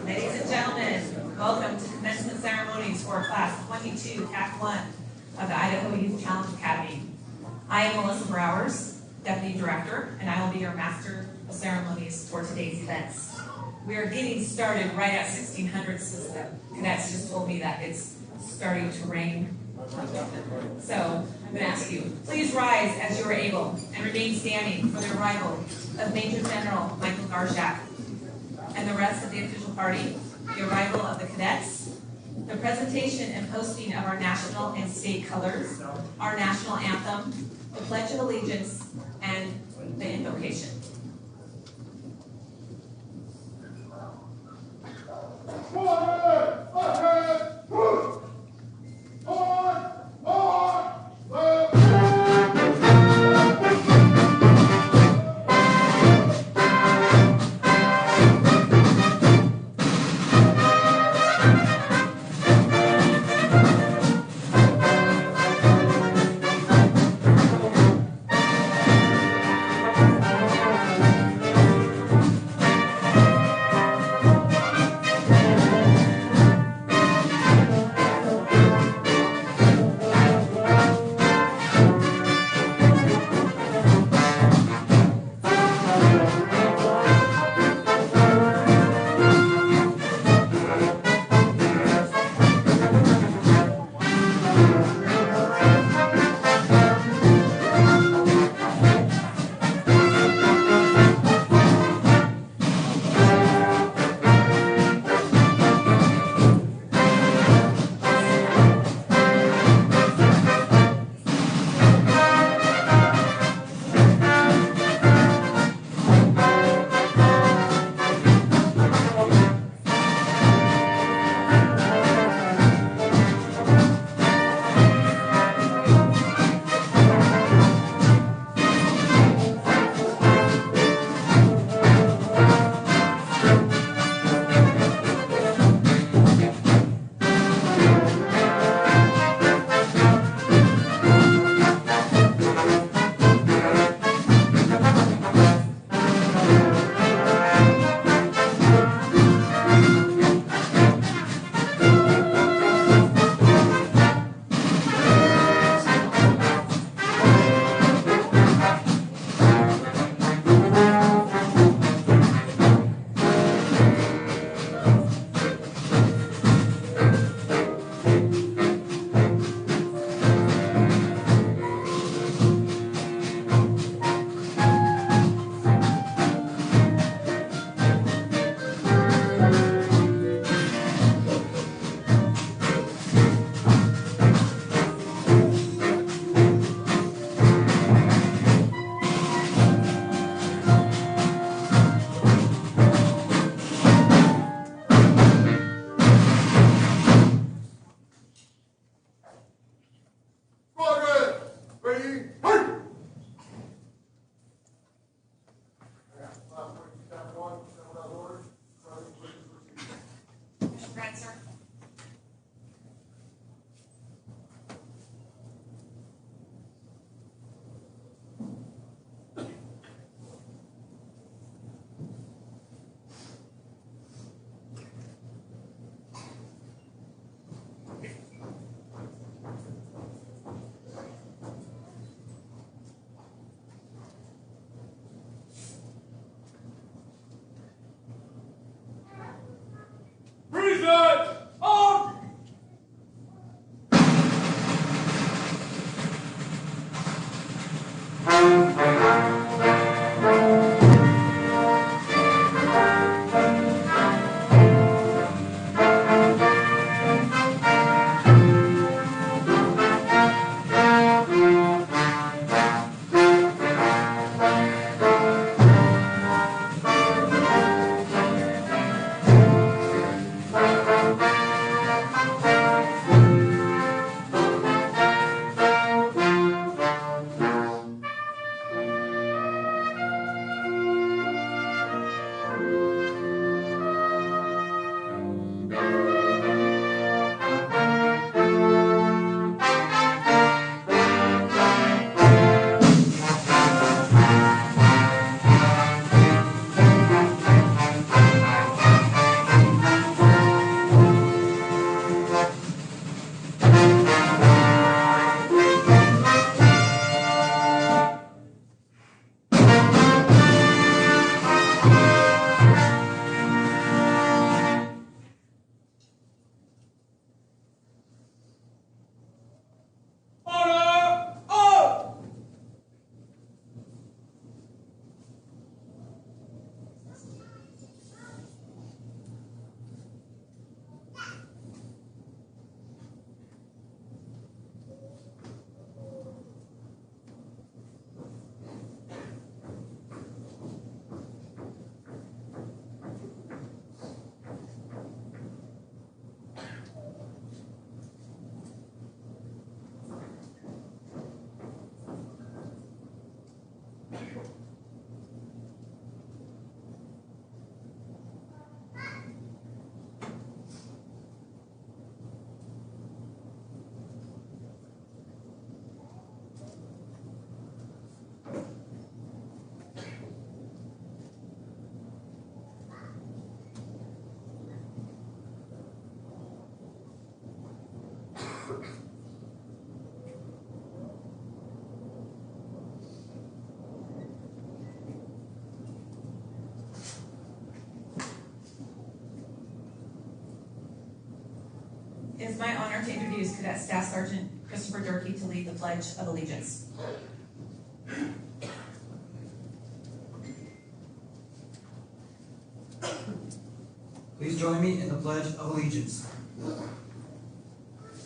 Ladies and gentlemen, welcome to commencement ceremonies for Class 22, Act 1 of the Idaho Youth Challenge Academy. I am Melissa Browers, Deputy Director, and I will be your Master of Ceremonies for today's events. We are getting started right at 1600 since the cadets just told me that it's starting to rain. So I'm going to ask you, please rise as you are able and remain standing for the arrival of Major General Michael Garshak and the rest of the official party, the arrival of the cadets, the presentation and posting of our national and state colors, our national anthem, the Pledge of Allegiance, and the invocation. It is my honor to introduce Cadet Staff Sergeant Christopher Durkee to lead the Pledge of Allegiance. Please join me in the Pledge of Allegiance.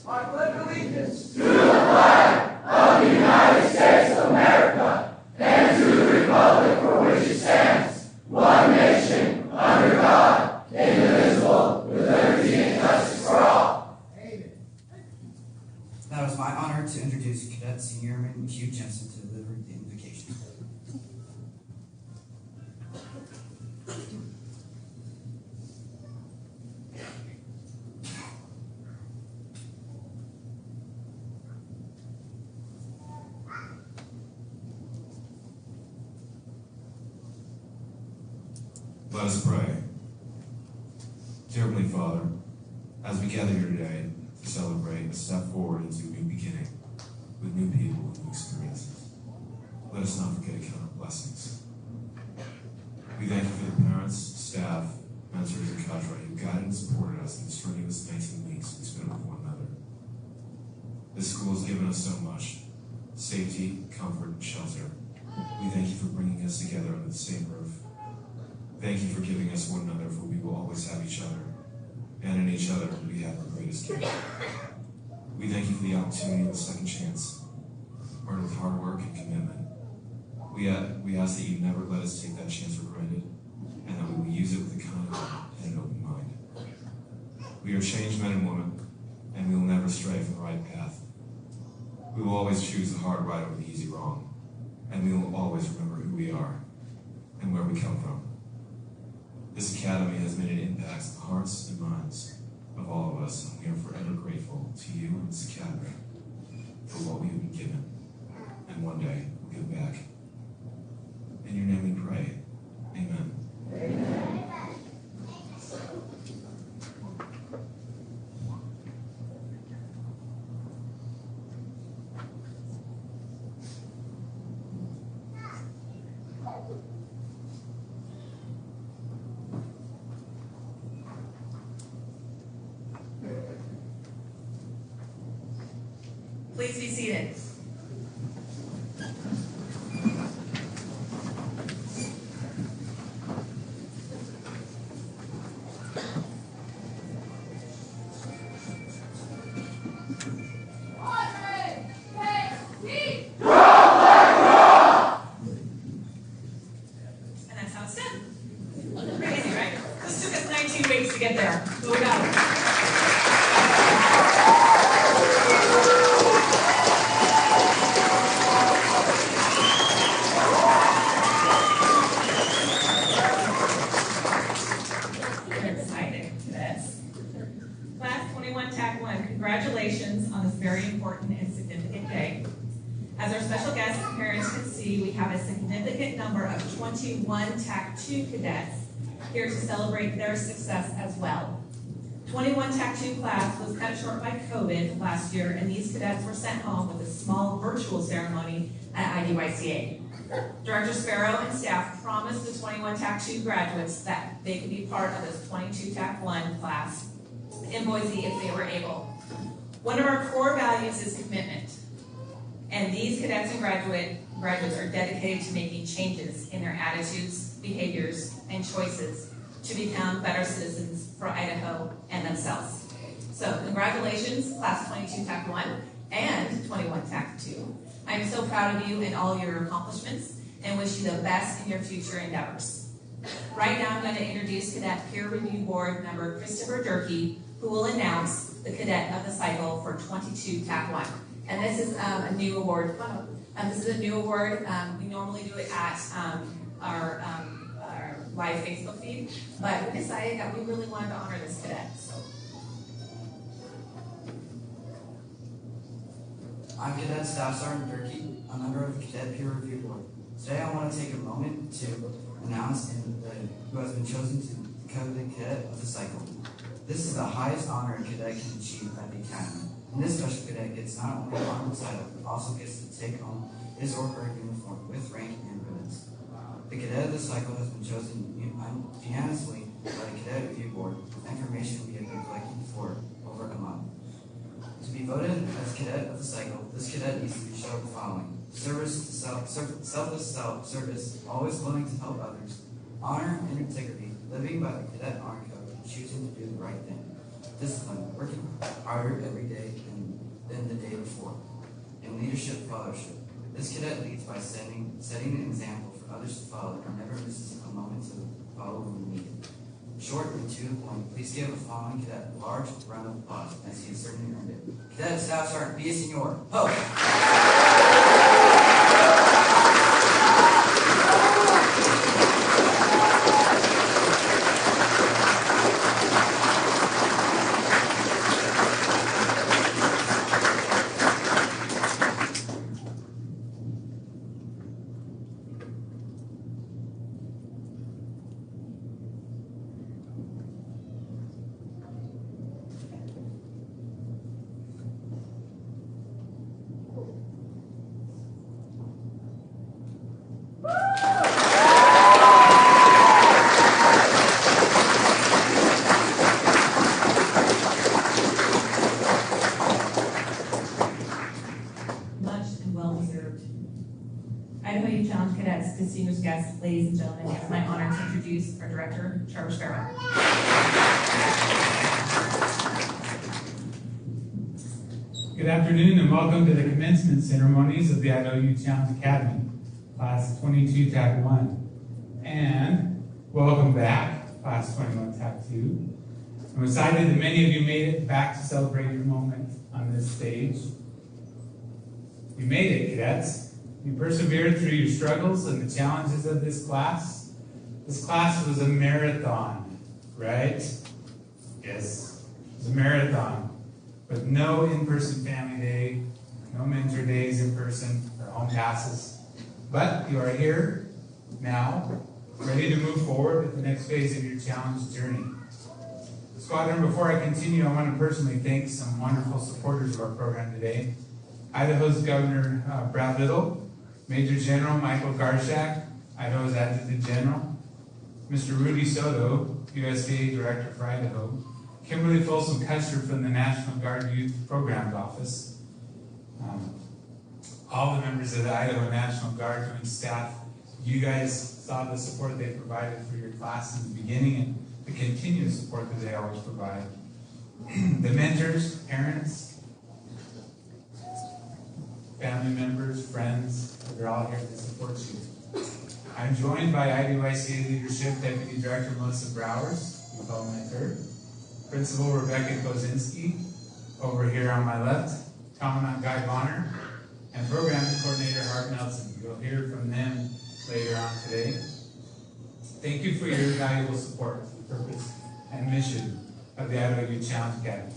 I pledge allegiance to the flag of the United States of America and to the republic for which it stands, one nation, under God, indivisible, with liberty and justice for all. Amen. Now it is my honor to introduce Cadet Senior Airman Hugh Jensen to deliver the invocation. Let us pray. Dear Heavenly Father, as we gather here today to celebrate a step forward into a new beginning with new people and new experiences, let us not forget to count our blessings. We thank you for the parents, staff, mentors, and cadre who guided and supported us in the strenuous 19 weeks we spent with one another. This school has given us so much: safety, comfort, and shelter. We thank you for bringing us together under the same roof. Thank you for giving us one another, for we will always have each other, and in each other we have the greatest gift. We thank you for the opportunity of a second chance, earned with hard work and commitment. We ask that you never let us take that chance for granted, and that we will use it with a kind heart and an open mind. We are changed men and women, and we will never stray from the right path. We will always choose the hard right over the easy wrong, and we will always remember who we are and where we come from. This academy has made an impact on the hearts and minds of all of us, and we are forever grateful to you and this academy for what we have been given, and one day we'll give back. In your name we pray. Amen. Amen. Please be seated. And that's how it's done. Crazy, right? This took us 19 weeks to get there, but we got it. Class 21 TAC 1, congratulations on this very important and significant day. As our special guests and parents can see, we have a significant number of 21 TAC 2 cadets here to celebrate their success as well. 21 TAC 2 class was cut short by COVID last year, and these cadets were sent home with a small virtual ceremony at IDYCA. Director Sparrow and staff promised the 21 TAC 2 graduates that they could be part of this 22 TAC 1 class in Boise if they were able. One of our core values is commitment, and these cadets and graduates are dedicated to making changes in their attitudes, behaviors, and choices to become better citizens for Idaho and themselves. So congratulations, Class 22 TAC 1 and 21 TAC 2. I am so proud of you and all your accomplishments and wish you the best in your future endeavors. Right now I'm going to introduce Cadet Peer Review Board member Christopher Durkee, who will announce the Cadet of the Cycle for 22 TAC 1. And this is a new award. This is a new award. We normally do it at our live Facebook feed, but we decided that we really wanted to honor this cadet. So. I'm Cadet Staff Sergeant Durkee, a member of the Cadet Peer Review Board. Today I want to take a moment to announce who has been chosen to become the Cadet of the Cycle. This is the highest honor a cadet can achieve at the Academy. And this special cadet gets not only an honorable title, but also gets to take home his or her uniform with rank and ribbons. The Cadet of the Cycle has been chosen unanimously by the Cadet Review Board with information we have been collecting for over a month. the cycle, this cadet needs to be shown the following: selfless self-service, always willing to help others, honor and integrity, living by the cadet honor code, and choosing to do the right thing, discipline, working harder every day than the day before, and leadership fellowship. This cadet leads by setting an example for others to follow and never misses a moment to follow when needed. Short and to the point, please give the following cadet a large round of applause, as he has certainly earned it. Cadet Staff Sergeant Villasenor. Ho! Idaho Youth Challenge Cadets, distinguished guests, ladies and gentlemen, it's my honor to introduce our director, Trevor Sparrow. Good afternoon and welcome to the commencement ceremonies of the Idaho Youth Challenge Academy, Class 22 TAC 1. And welcome back, Class 21 TAC 2. I'm excited that many of you made it back to celebrate your moment on this stage. You made it, cadets. You persevered through your struggles and the challenges of this class. This class was a marathon, right? Yes, it was a marathon with no in-person family day, no mentor days in person or home passes. But you are here now, ready to move forward with the next phase of your challenge journey. Squadron, before I continue, I want to personally thank some wonderful supporters of our program today. Idaho's Governor Brad Little, Major General Michael Garshak, Idaho's Adjutant General, Mr. Rudy Soto, USDA Director for Idaho, Kimberly Folsom-Custer from the National Guard Youth Programs Office, all the members of the Idaho National Guard and staff. You guys saw the support they provided for your class in the beginning and the continuous support that they always provide. The mentors, parents, family members, friends, they're all here to support you. I'm joined by IDYCA Leadership Deputy Director Melissa Browers, you call my third, Principal Rebecca Kozinski, over here on my left, Commandant Guy Bonner, and Program Coordinator Harp Nelson. You'll hear from them later on today. Thank you for your valuable support for the purpose and mission of the Idaho Youth Challenge Academy.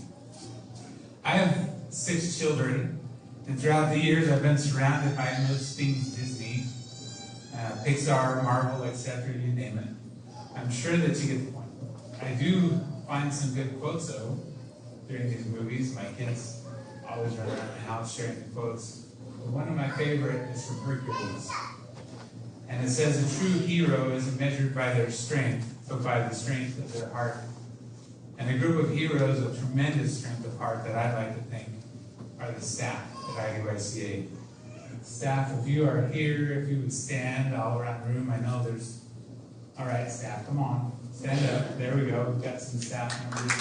I have 6 children, and throughout the years I've been surrounded by most things Disney, Pixar, Marvel, etc., you name it. I'm sure that you get the point. I do find some good quotes though during these movies. My kids always run around the house sharing the quotes. But one of my favorite is from Hercules. And it says, a true hero isn't measured by their strength, but by the strength of their heart. And a group of heroes of tremendous strength of heart that I'd like to think are the staff at IDYCA. Staff, if you are here, if you would stand all around the room. I know there's, all right, staff, come on, stand up. There we go. We've got some staff members.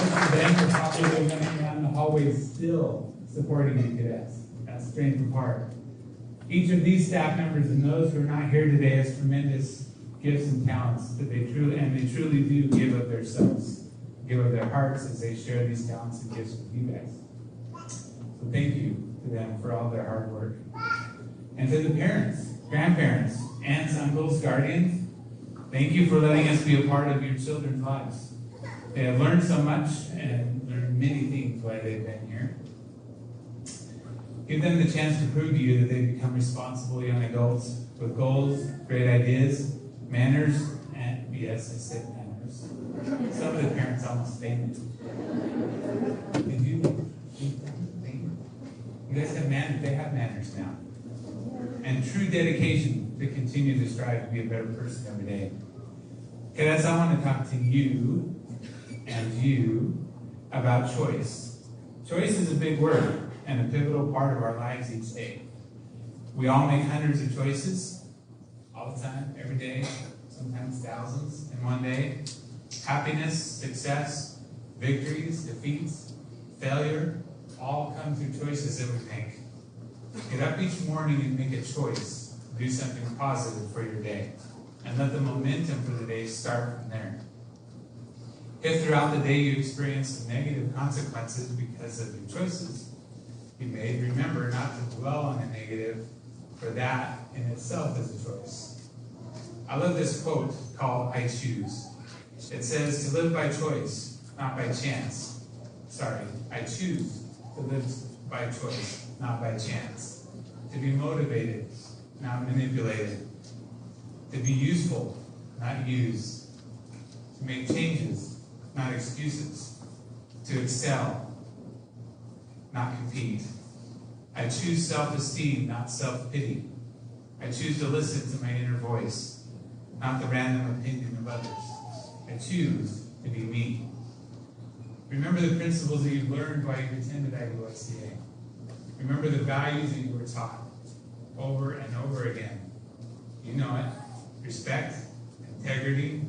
Most of them are probably running around the hallways still supporting you cadets. That's strength of heart. Each of these staff members and those who are not here today has tremendous gifts and talents that they truly do give of themselves, give of their hearts as they share these talents and gifts with you guys. So thank you to them for all their hard work. And to the parents, grandparents, aunts, uncles, guardians, thank you for letting us be a part of your children's lives. They have learned so much and learned many things while they've been here. Give them the chance to prove to you that they become responsible young adults with goals, great ideas, manners, and yes, I said manners. Some of the parents almost fainted. Did you? You guys have manners. They have manners now. And true dedication to continue to strive to be a better person every day. Cadets, I want to talk to you and you about choice. Choice is a big word and a pivotal part of our lives each day. We all make hundreds of choices all the time, every day, sometimes thousands in one day. Happiness, success, victories, defeats, failure, all come through choices that we make. Get up each morning and make a choice to do something positive for your day, and let the momentum for the day start from there. If throughout the day you experience some negative consequences because of your choices you made, remember not to dwell on the negative, for that in itself is a choice. I love this quote called "I choose." It says, "To live by choice, not by chance." Sorry, I choose to live by choice, not by chance. To be motivated, not manipulated. To be useful, not used. To make changes, not excuses. To excel, not compete. I choose self-esteem, not self-pity. I choose to listen to my inner voice, not the random opinion of others. I choose to be me. Remember the principles that you've learned while you attended IUICA. Remember the values that you were taught over and over again. You know it. Respect, integrity,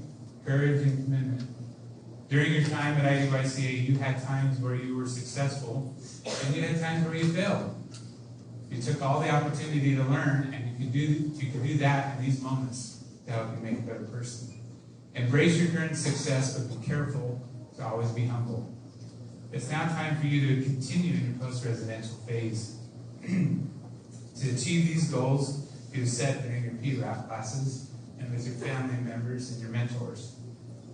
courage, and commitment. During your time at IUICA, you had times where you were successful, and you had times where you failed. You took all the opportunity to learn, and you could do that in these moments to help you make a better person. Embrace your current success, but be careful to always be humble. It's now time for you to continue in your post-residential phase. To achieve these goals you set during your PRAP classes and with your family members and your mentors.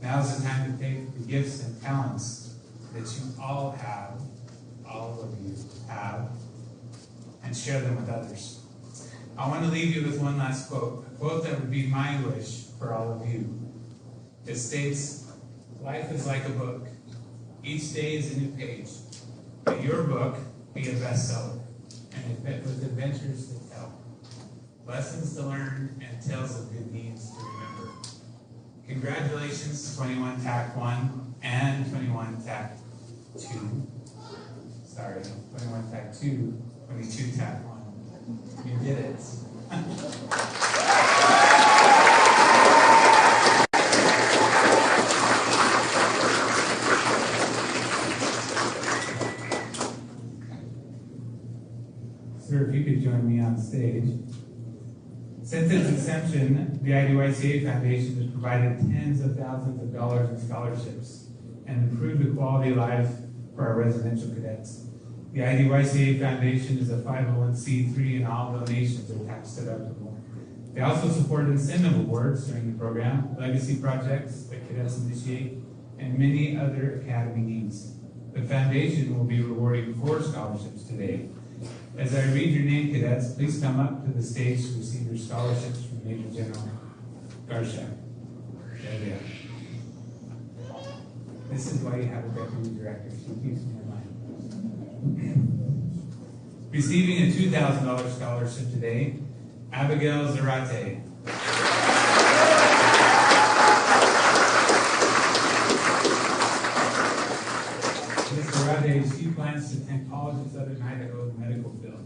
Now is the time to take the gifts and talents that you all have, all of you have, and share them with others. I want to leave you with one last quote, a quote that would be my wish for all of you. It states, "Life is like a book. Each day is a new page. May your book be a bestseller, and with adventures to tell, lessons to learn, and tales of good deeds to remember." Congratulations to 21 TAC 1 and 21 TAC 2. Sorry, 21 TAC 2, 22 TAC 1. You did it. Sir, if you could join me on stage. Since its inception, the IUICA Foundation has provided tens of thousands of dollars in scholarships and improved the quality of life for our residential cadets. The IUICA Foundation is a 501c3 and all donations are tax deductible. They also support incentive awards during the program, legacy projects that cadets initiate, and many other academy needs. The foundation will be rewarding 4 scholarships today. As I read your name, cadets, please come up to the stage to receive your scholarships from Major General Garshak. There they are. This is why you have a deputy director. She keeps me in mind. Receiving a $2,000 scholarship today, Abigail Zarate. Ms. Zarate, she plans to attend college in Southern Idaho in the medical field.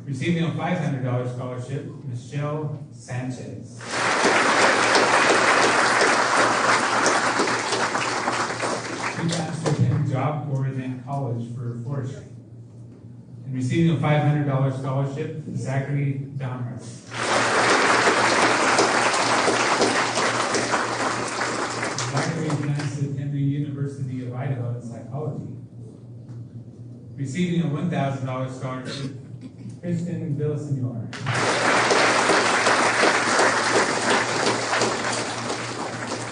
Receiving a $500 scholarship, Michelle Sanchez. She plans to attend Job Corps and college for forestry. And receiving a $500 scholarship, Zachary Domras. Zachary plans to attend the University of Idaho in psychology. Receiving a $1,000 scholarship, Kristen Villasenor. She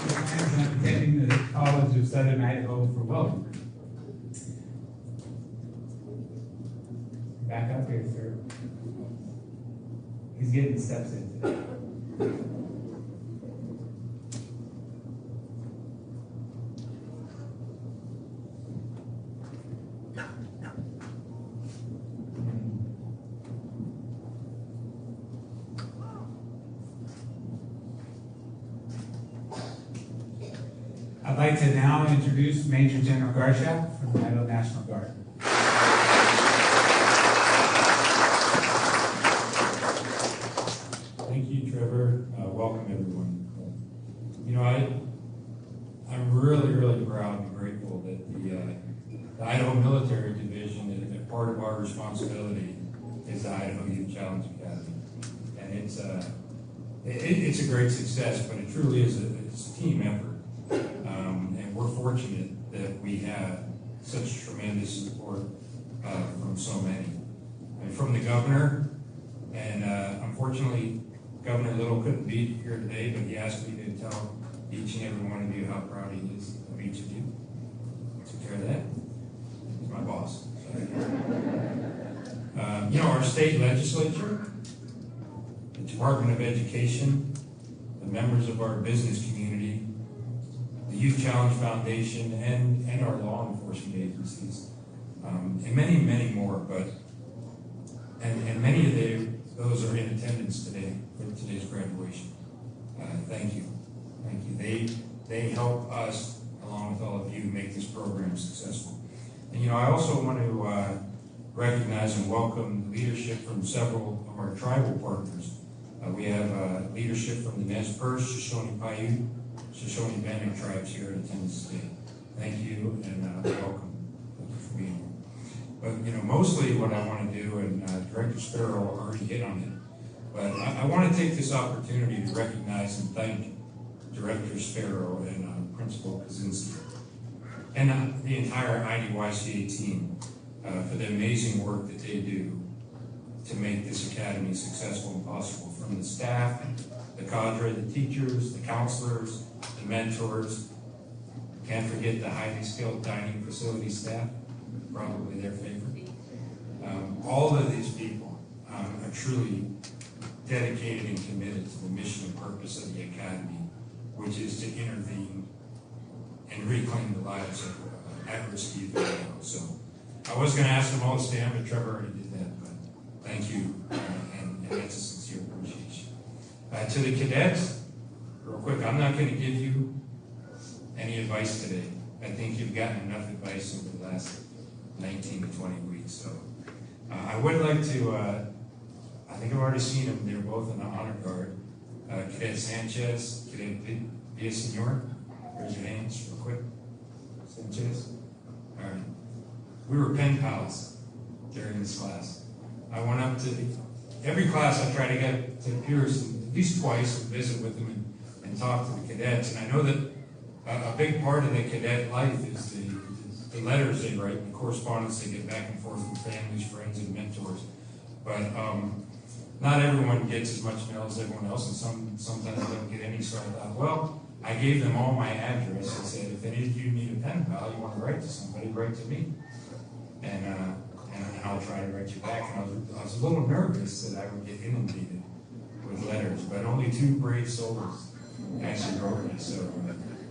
plans on attending the College of Southern Idaho for welding. Back up here, sir. He's getting steps in today. like to now introduce Major General Garshak from the Idaho National Guard. Thank you, Trevor. Welcome, everyone. You know, I'm really, really proud and grateful that the Idaho Military Division, that part of our responsibility is the Idaho Youth Challenge Academy. And it's a great success, but it truly is it's a team effort. And we're fortunate that we have such tremendous support from so many. And from the governor, and unfortunately, Governor Little couldn't be here today, but he asked me to tell each and every one of you how proud he is of each of you. Took care of that. He's my boss. You know, our state legislature, the Department of Education, the members of our business community, the Youth Challenge Foundation, and our law enforcement agencies, and many, many more. But and many of those are in attendance today for today's graduation. Thank you. Thank you. They help us, along with all of you, make this program successful. And you know, I also want to recognize and welcome leadership from several of our tribal partners. We have leadership from the Nez Perce, Shoshone-Paiute, Shoshone-Bannock tribes here in attendance today. Thank you and welcome. Thank you for being here. But you know, mostly what I want to do, and Director Sparrow already hit on it, but I want to take this opportunity to recognize and thank Director Sparrow and Principal Kaczynski and the entire IDYCA team for the amazing work that they do to make this academy successful and possible. From the staff, the cadre, the teachers, the counselors, the mentors. Can't forget the highly skilled dining facility staff, probably their favorite. All of these people are truly dedicated and committed to the mission and purpose of the academy, which is to intervene and reclaim the lives of at-risk youth in Idaho. So I was going to ask them all to stand, but Trevor already did that. But thank you, and that's a sincere appreciation. To the cadets, real quick, I'm not going to give you any advice today. I think you've gotten enough advice over the last 19 to 20 weeks. So I would like to, I think I've already seen them. They're both in the honor guard. Cadet Sanchez, Cadet Villasenor. Raise your hands real quick. Sanchez. All right. We were pen pals during this class. I went up to every class. I try to get to Pierce at least twice and visit with them and talk to the cadets. And I know that a big part of the cadet life is the letters they write, the correspondence they get back and forth with families, friends, and mentors. But not everyone gets as much mail as everyone else, and sometimes they don't get any. So I thought, well, I gave them all my address and said, if any of you need a pen pal, you want to write to somebody, write to me. And I'll try to write you back. And I was a little nervous that I would get inundated with letters, but only 2 brave souls actually wrote me. So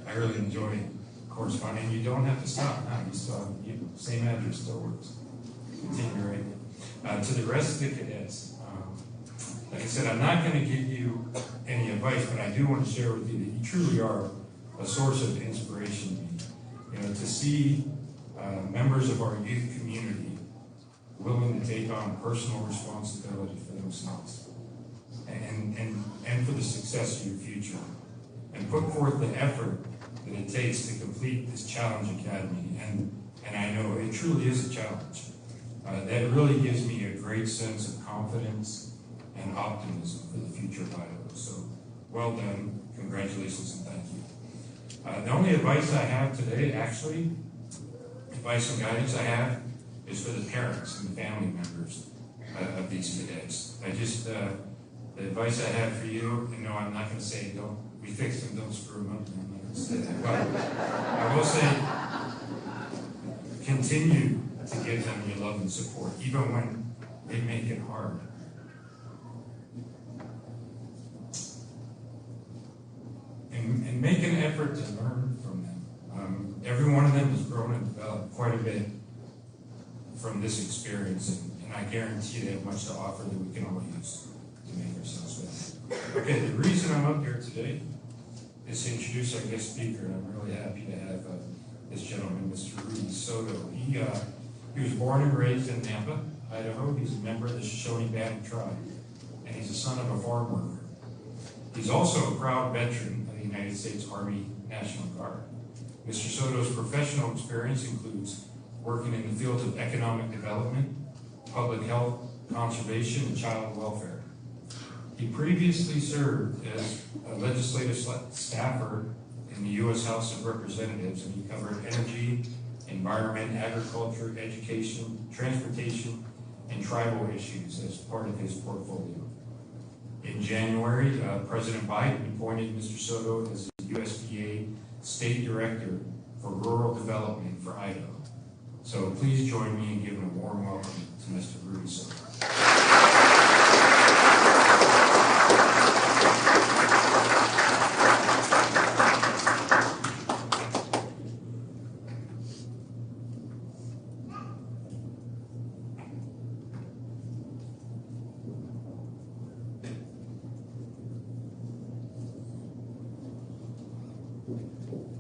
I really enjoy corresponding. You don't have to stop now. You still have same address still works. Continue writing. To the rest of the cadets, like I said, I'm not going to give you any advice, but I do want to share with you that you truly are a source of inspiration to me. You know, to see members of our youth community willing to take on personal responsibility for themselves and for the success of your future, and put forth the effort that it takes to complete this challenge academy. And I know it truly is a challenge. That really gives me a great sense of confidence and optimism for the future of Idaho. So well done, congratulations, and thank you. The only advice I have today, actually, advice and guidance I have, is for the parents and the family members of these cadets. The advice I have for you, and no, I'm not going to say we fixed them, don't screw them up. I'm not going to say that. But I will say, continue to give them your love and support, even when they make it hard. And make an effort to learn from them. Every one of them has grown and developed quite a bit from this experience, and I guarantee they have much to offer that we can all use to make ourselves better. Okay, the reason I'm up here today is to introduce our guest speaker, and I'm really happy to have this gentleman, Mr. Rudy Soto. He was born and raised in Nampa, Idaho. He's a member of the Shoshone-Bannock tribe, and he's the son of a farm worker. He's also a proud veteran of the United States Army National Guard. Mr. Soto's professional experience includes working in the fields of economic development, public health, conservation, and child welfare. He previously served as a legislative staffer in the U.S. House of Representatives, and he covered energy, environment, agriculture, education, transportation, and tribal issues as part of his portfolio. In January, President Biden appointed Mr. Soto as the USDA State Director for Rural Development for Idaho. So please join me in giving a warm welcome to Mr. Rudy Soto.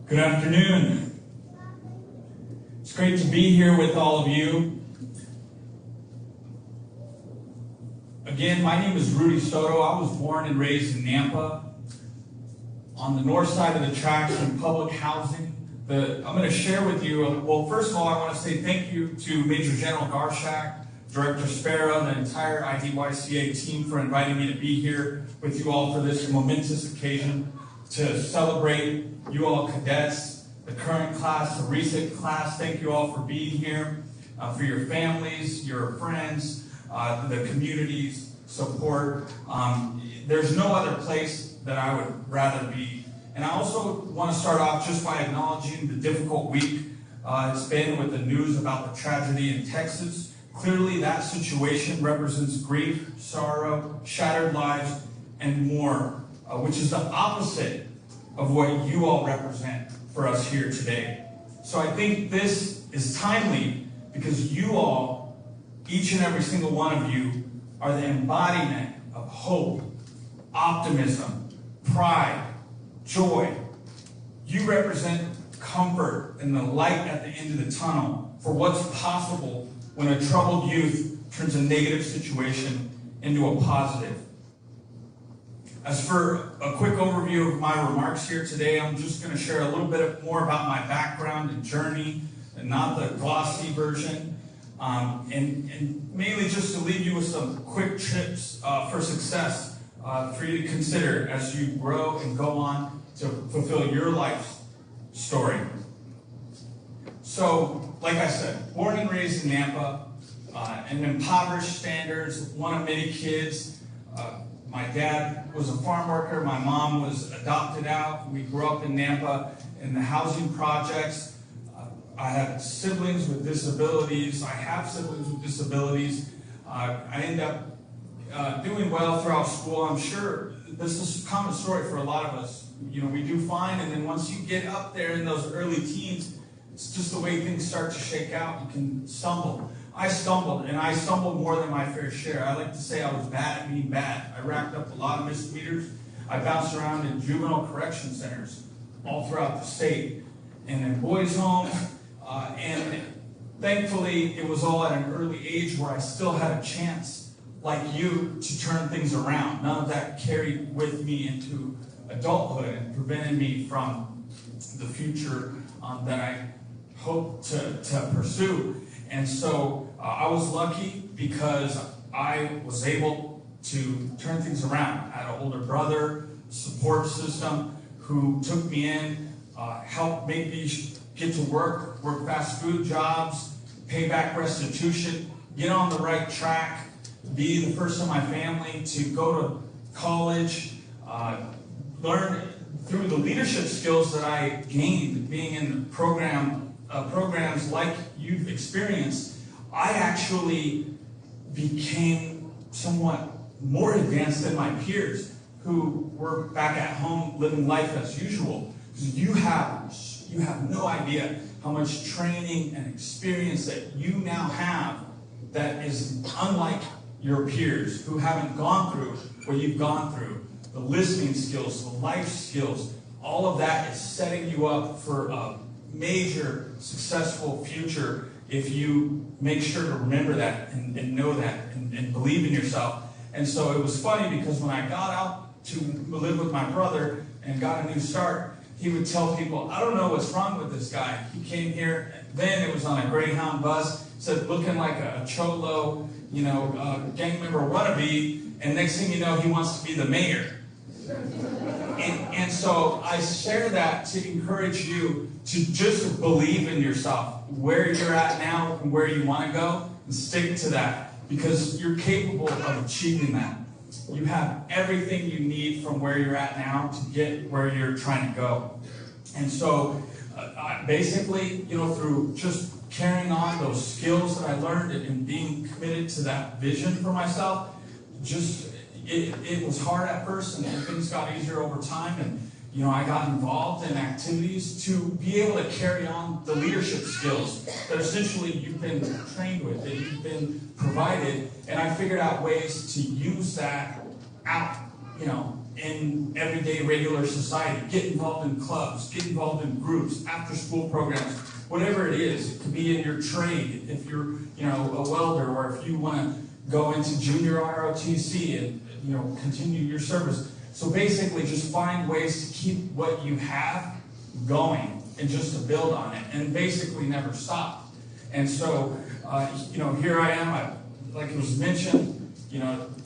Good afternoon. It's great to be here with all of you. Again, my name is Rudy Soto. I was born and raised in Nampa on the north side of the tracks in public housing. I'm going to share with you, well, first of all, I want to say thank you to Major General Garshak, Director Sparrow, and the entire IDYCA team for inviting me to be here with you all for this momentous occasion to celebrate you all cadets, the current class, the recent class. Thank you all for being here, for your families, your friends, the community's support. There's no other place that I would rather be. And I also want to start off just by acknowledging the difficult week it's been with the news about the tragedy in Texas. Clearly that situation represents grief, sorrow, shattered lives, and more, which is the opposite of what you all represent for us here today. So I think this is timely because you all, each and every single one of you, are the embodiment of hope, optimism, pride, joy. You represent comfort and the light at the end of the tunnel for what's possible when a troubled youth turns a negative situation into a positive. As for a quick overview of my remarks here today, I'm just going to share a little bit more about my background and journey, and not the glossy version, and mainly just to leave you with some quick tips for success for you to consider as you grow and go on to fulfill your life's story. So, like I said, born and raised in Nampa, in impoverished standards, one of many kids. My dad was a farm worker. My mom was adopted out. We grew up in Nampa in the housing projects. I have siblings with disabilities. I have siblings with disabilities. I end up doing well throughout school. I'm sure this is a common story for a lot of us. You know, we do fine, and then once you get up there in those early teens, it's just the way things start to shake out. You can stumble. I stumbled, and I stumbled more than my fair share. I like to say I was bad at being bad. I racked up a lot of misdemeanors. I bounced around in juvenile correction centers all throughout the state and in boys' homes. And thankfully, it was all at an early age where I still had a chance, like you, to turn things around. None of that carried with me into adulthood and prevented me from the future that I hope to pursue. And so I was lucky because I was able to turn things around. I had an older brother, support system, who took me in, helped make me get to work fast food jobs, pay back restitution, get on the right track, be the first in my family to go to college, learn through the leadership skills that I gained being in the programs like you've experienced. I actually became somewhat more advanced than my peers who were back at home living life as usual. Because you have no idea how much training and experience that you now have that is unlike your peers who haven't gone through what you've gone through. The listening skills, the life skills, all of that is setting you up for a major successful future if you make sure to remember that and know that and believe in yourself. And so it was funny because when I got out to live with my brother and got a new start, he would tell people, I don't know what's wrong with this guy. He came here, then it was on a Greyhound bus, said looking like a cholo, gang member wannabe, and next thing you know, he wants to be the mayor. And so I share that to encourage you to just believe in yourself, where you're at now and where you want to go, and stick to that, because you're capable of achieving that. You have everything you need from where you're at now to get where you're trying to go. And so basically, through just carrying on those skills that I learned and being committed to that vision for myself, it was hard at first, and things got easier over time. And I got involved in activities to be able to carry on the leadership skills that essentially you've been trained with, that you've been provided. And I figured out ways to use that out, in everyday regular society. Get involved in clubs, get involved in groups, after-school programs, whatever it is. It could be in your trade, if you're, a welder, or if you want to go into junior ROTC and, continue your service. So basically, just find ways to keep what you have going and just to build on it, and basically never stop. And so, here I am. Like it was mentioned,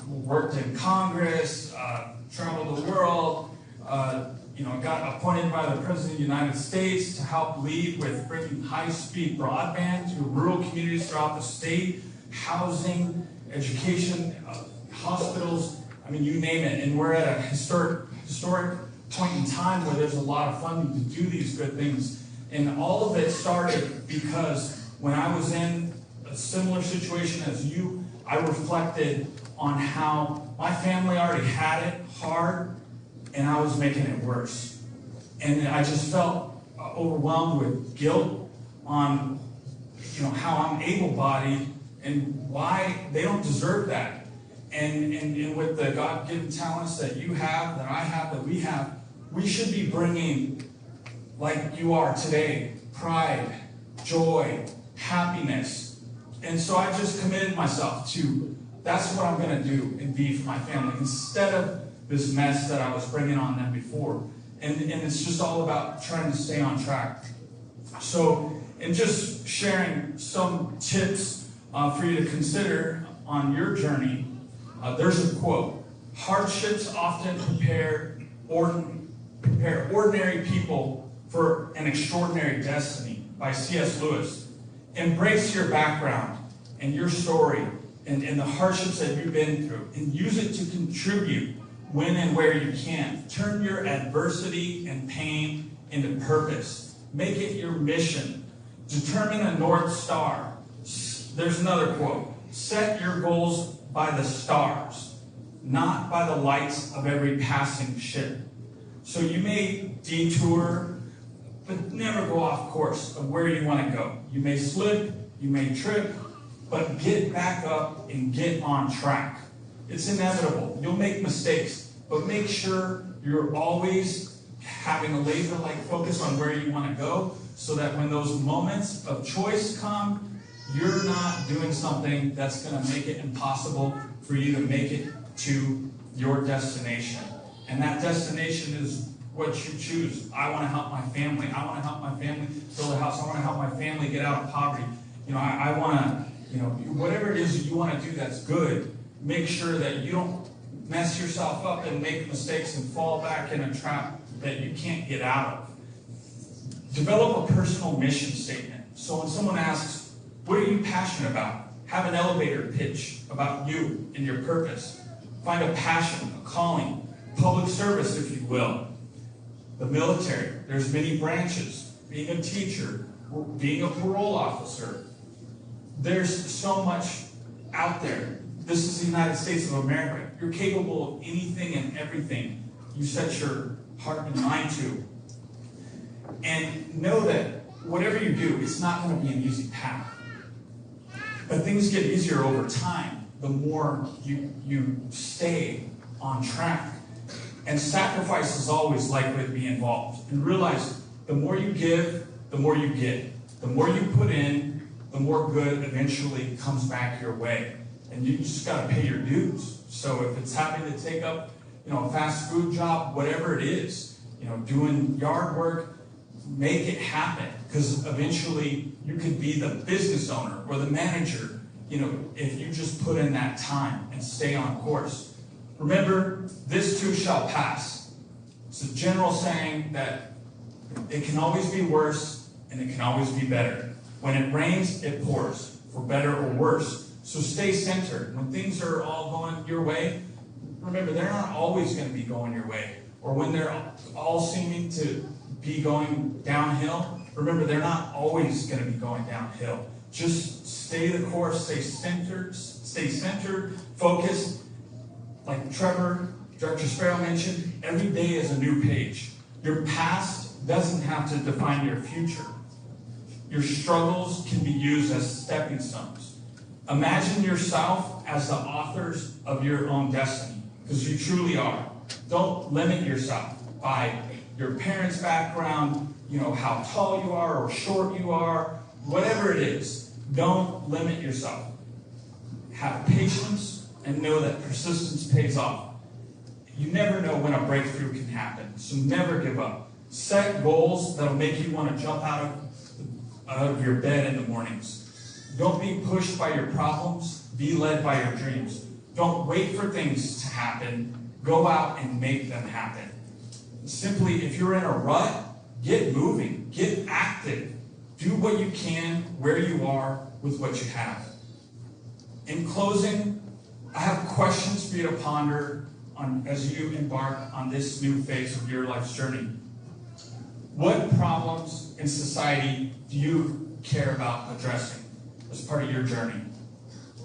worked in Congress, traveled the world, got appointed by the President of the United States to help lead with bringing high-speed broadband to rural communities throughout the state, housing, education, hospitals, you name it. And we're at a historic point in time where there's a lot of funding to do these good things. And all of it started because when I was in a similar situation as you, I reflected on how my family already had it hard, and I was making it worse. And I just felt overwhelmed with guilt on, how I'm able-bodied and why they don't deserve that. And with the God-given talents that you have, that I have, that we have, we should be bringing, like you are today, pride, joy, happiness. And so I just committed myself to, that's what I'm going to do and be for my family, instead of this mess that I was bringing on them before. And it's just all about trying to stay on track. So, and just sharing some tips for you to consider on your journey. There's a quote: hardships often prepare ordinary people for an extraordinary destiny, by C.S. Lewis. Embrace your background and your story and the hardships that you've been through, and use it to contribute when and where you can. Turn your adversity and pain into purpose. Make it your mission. Determine a North Star. There's another quote: set your goals by the stars, not by the lights of every passing ship. So you may detour, but never go off course of where you want to go. You may slip, you may trip, but get back up and get on track. It's inevitable. You'll make mistakes, but make sure you're always having a laser-like focus on where you want to go, so that when those moments of choice come, you're not doing something that's going to make it impossible for you to make it to your destination. And that destination is what you choose. I want to help my family. I want to help my family build a house. I want to help my family get out of poverty. I want to, whatever it is that you want to do that's good, make sure that you don't mess yourself up and make mistakes and fall back in a trap that you can't get out of. Develop a personal mission statement. So when someone asks, what are you passionate about? Have an elevator pitch about you and your purpose. Find a passion, a calling, public service, if you will. The military, there's many branches. Being a teacher, being a parole officer. There's so much out there. This is the United States of America. You're capable of anything and everything you set your heart and mind to. And know that whatever you do, it's not going to be an easy path. But things get easier over time, the more you stay on track. And sacrifice is always likely to be involved. And realize the more you give, the more you get. The more you put in, the more good eventually comes back your way. And you just got to pay your dues. So if it's having to take up, a fast food job, whatever it is, doing yard work, make it happen. Because eventually you could be the business owner or the manager, if you just put in that time and stay on course. Remember, this too shall pass. It's a general saying that it can always be worse and it can always be better. When it rains, it pours, for better or worse. So stay centered. When things are all going your way, remember, they're not always going to be going your way. Or when they're all seeming to be going downhill, remember, they're not always going to be going downhill. Just stay the course, stay centered, focused. Like Trevor, Director Sparrow mentioned, every day is a new page. Your past doesn't have to define your future. Your struggles can be used as stepping stones. Imagine yourself as the authors of your own destiny, because you truly are. Don't limit yourself by your parents' background, how tall you are or short you are, whatever it is. Don't limit yourself. Have patience and know that persistence pays off. You never know when a breakthrough can happen, so never give up. Set goals that'll make you want to jump out of your bed in the mornings. Don't be pushed by your problems. Be led by your dreams. Don't wait for things to happen. Go out and make them happen. Simply, if you're in a rut, get moving. Get active. Do what you can where you are with what you have. In closing, I have questions for you to ponder as you embark on this new phase of your life's journey. What problems in society do you care about addressing as part of your journey?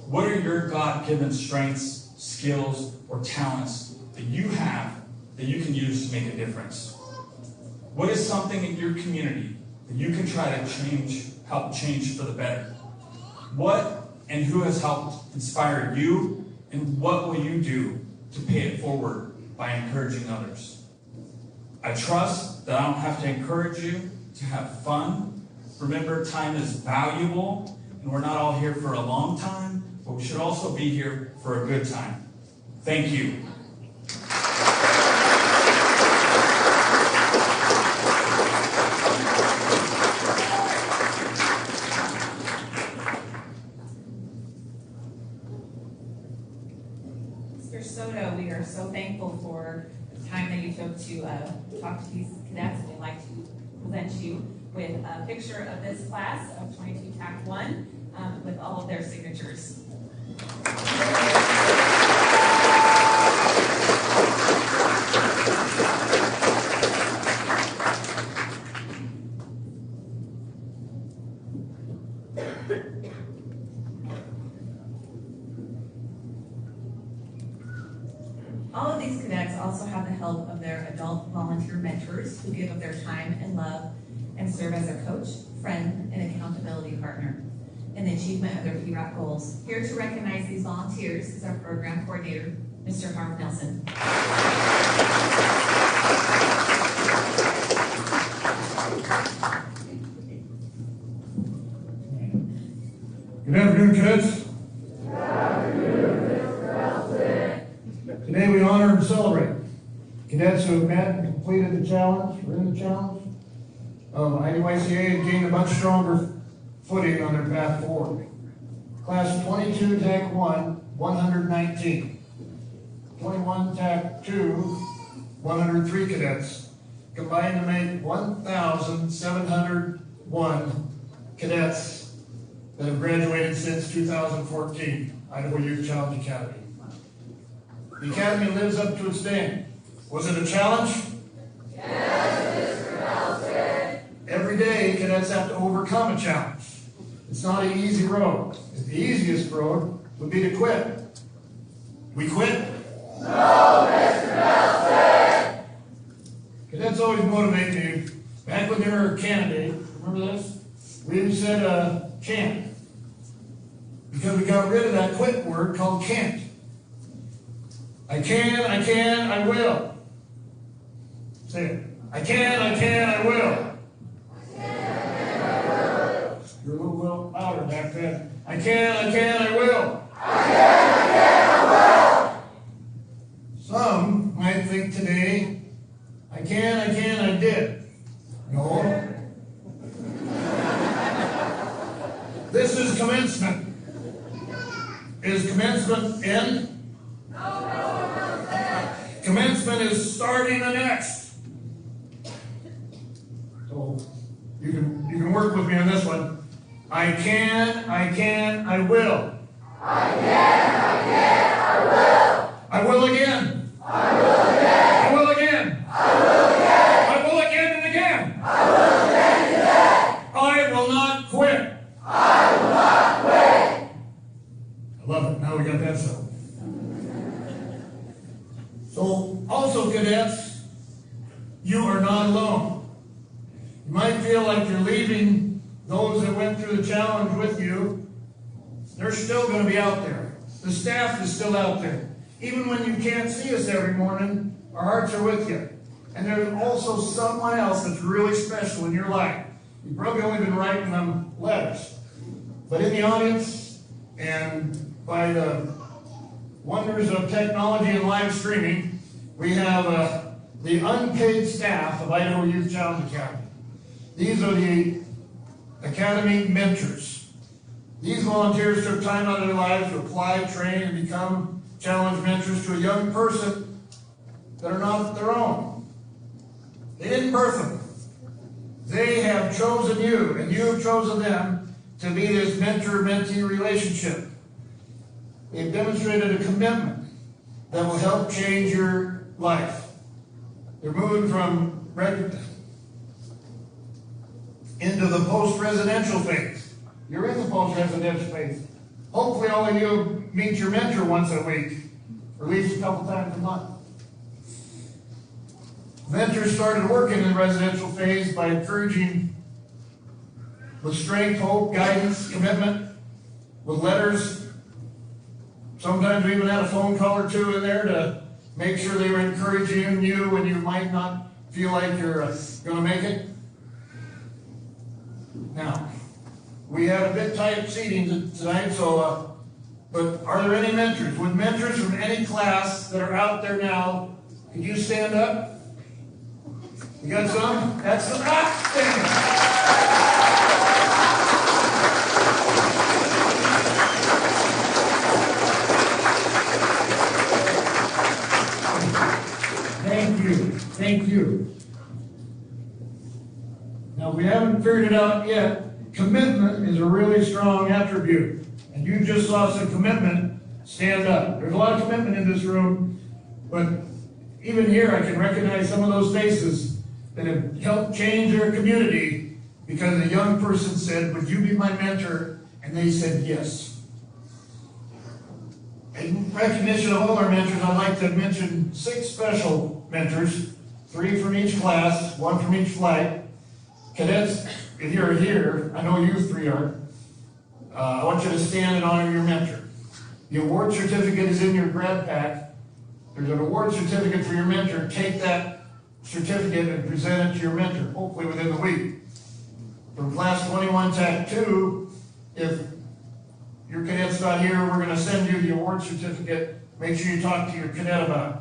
What are your God-given strengths, skills, or talents that you have that you can use to make a difference? What is something in your community that you can try to help change for the better? What and who has helped inspire you, and what will you do to pay it forward by encouraging others? I trust that I don't have to encourage you to have fun. Remember, time is valuable, and we're not all here for a long time, but we should also be here for a good time. Thank you. Mr. Soto, we are so thankful for the time that you took to talk to these cadets. We'd like to present you with a picture of this class of 22 TAC 1 with all of their signatures. All of these cadets also have the help of their adult volunteer mentors who give of their time and love and serve as a coach, friend, and accountability partner in the achievement of their PRAP goals. Here to recognize these volunteers is our program coordinator, Mr. Harv Nelson. Good afternoon, cadets. Good afternoon, Mr. Nelson. Today we honor and celebrate cadets who have met and completed the challenge, or in the challenge, of IDYCA and gained a much stronger footing on their path forward. Class 22 TAC 1, 119. 21 TAC 2, 103 cadets, combined to make 1,701 cadets that have graduated since 2014, Idaho Youth Challenge Academy. The Academy lives up to its name. Was it a challenge? Yes, Mr. Nelson. Every day, cadets have to overcome a challenge. It's not an easy road. The easiest road would be to quit. We quit? No, Mr. Nelson. Cadets always motivate me. Back when they were a candidate, remember this? We even said can't. Because we got rid of that quit word called can't. I can, I will. Say it. I can, I will. You're a little louder back then. I can, I will. Some might think today, I can, I did. No. This is commencement. Is commencement end? No. Commencement is starting the next. So you can work with me on this one. I can, I will. I can, I will. I will again. I will again. I will again. I will again. I will again and again. I will again and again. I will not quit. I will not quit. I love it. Now we got that settled. So, also, cadets, you are not alone. You might feel like you're leaving those that went through the challenge with you. They're still going to be out there. The staff is still out there. Even when you can't see us every morning, our hearts are with you. And there's also someone else that's really special in your life. You've probably only been writing them letters. But in the audience, and by the wonders of technology and live streaming, we have the unpaid staff of Idaho Youth Challenge Academy. These are the Academy mentors. These volunteers took time out of their lives to apply, train, and become challenge mentors to a young person that are not their own. They didn't birth them. They have chosen you, and you have chosen them to be this mentor-mentee relationship. They've demonstrated a commitment that will help change your life. They're moving from into the post-residential phase. You're in the post-residential phase. Hopefully all of you meet your mentor once a week, or at least a couple times a month. Mentors started working in the residential phase by encouraging with strength, hope, guidance, commitment, with letters. Sometimes we even had a phone call or two in there to make sure they were encouraging you when you might not feel like you're going to make it. Now, we had a bit tight seating tonight, so, but are there any mentors? Would mentors from any class that are out there now, could you stand up? You got some? Excellent. Thank you. Now, we haven't figured it out yet. Commitment is a really strong attribute. And you just saw some commitment stand up. There's a lot of commitment in this room, but even here I can recognize some of those faces that have helped change their community because a young person said, "Would you be my mentor?" And they said yes. In recognition of all our mentors, I'd like to mention 6 special mentors, 3 from each class, 1 from each flight. Cadets, if you're here, I know you 3 are, I want you to stand and honor your mentor. The award certificate is in your grad pack. There's an award certificate for your mentor. Take that certificate and present it to your mentor, hopefully within the week. From class 21 TAC 2, if your cadet's not here, we're going to send you the award certificate. Make sure you talk to your cadet about it.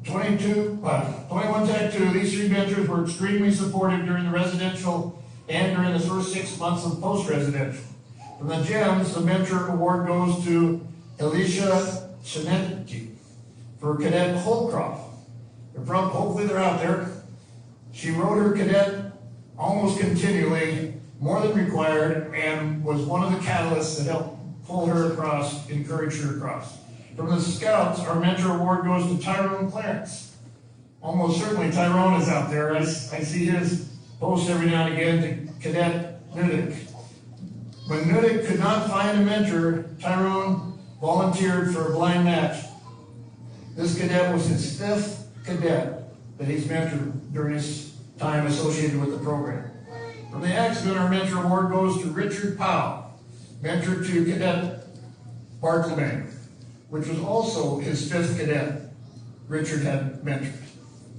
21 TAC 2, these 3 mentors were extremely supportive during the residential and during the first 6 months of post-residential. From the GEMS, the mentor award goes to Alicia Shenetke for Cadet Holcroft. Hopefully they're out there. She rode her cadet almost continually, more than required, and was one of the catalysts that helped pull her across, encourage her across. From the Scouts, our mentor award goes to Tyrone Clarence. Almost certainly Tyrone is out there. I see his post every now and again to Cadet Nudik. When Nudik could not find a mentor, Tyrone volunteered for a blind match. This cadet was his 5th cadet that he's mentored during his time associated with the program. From the Axemen, our mentor award goes to Richard Powell, mentor to Cadet Bartlemay, which was also his 5th cadet Richard had mentored.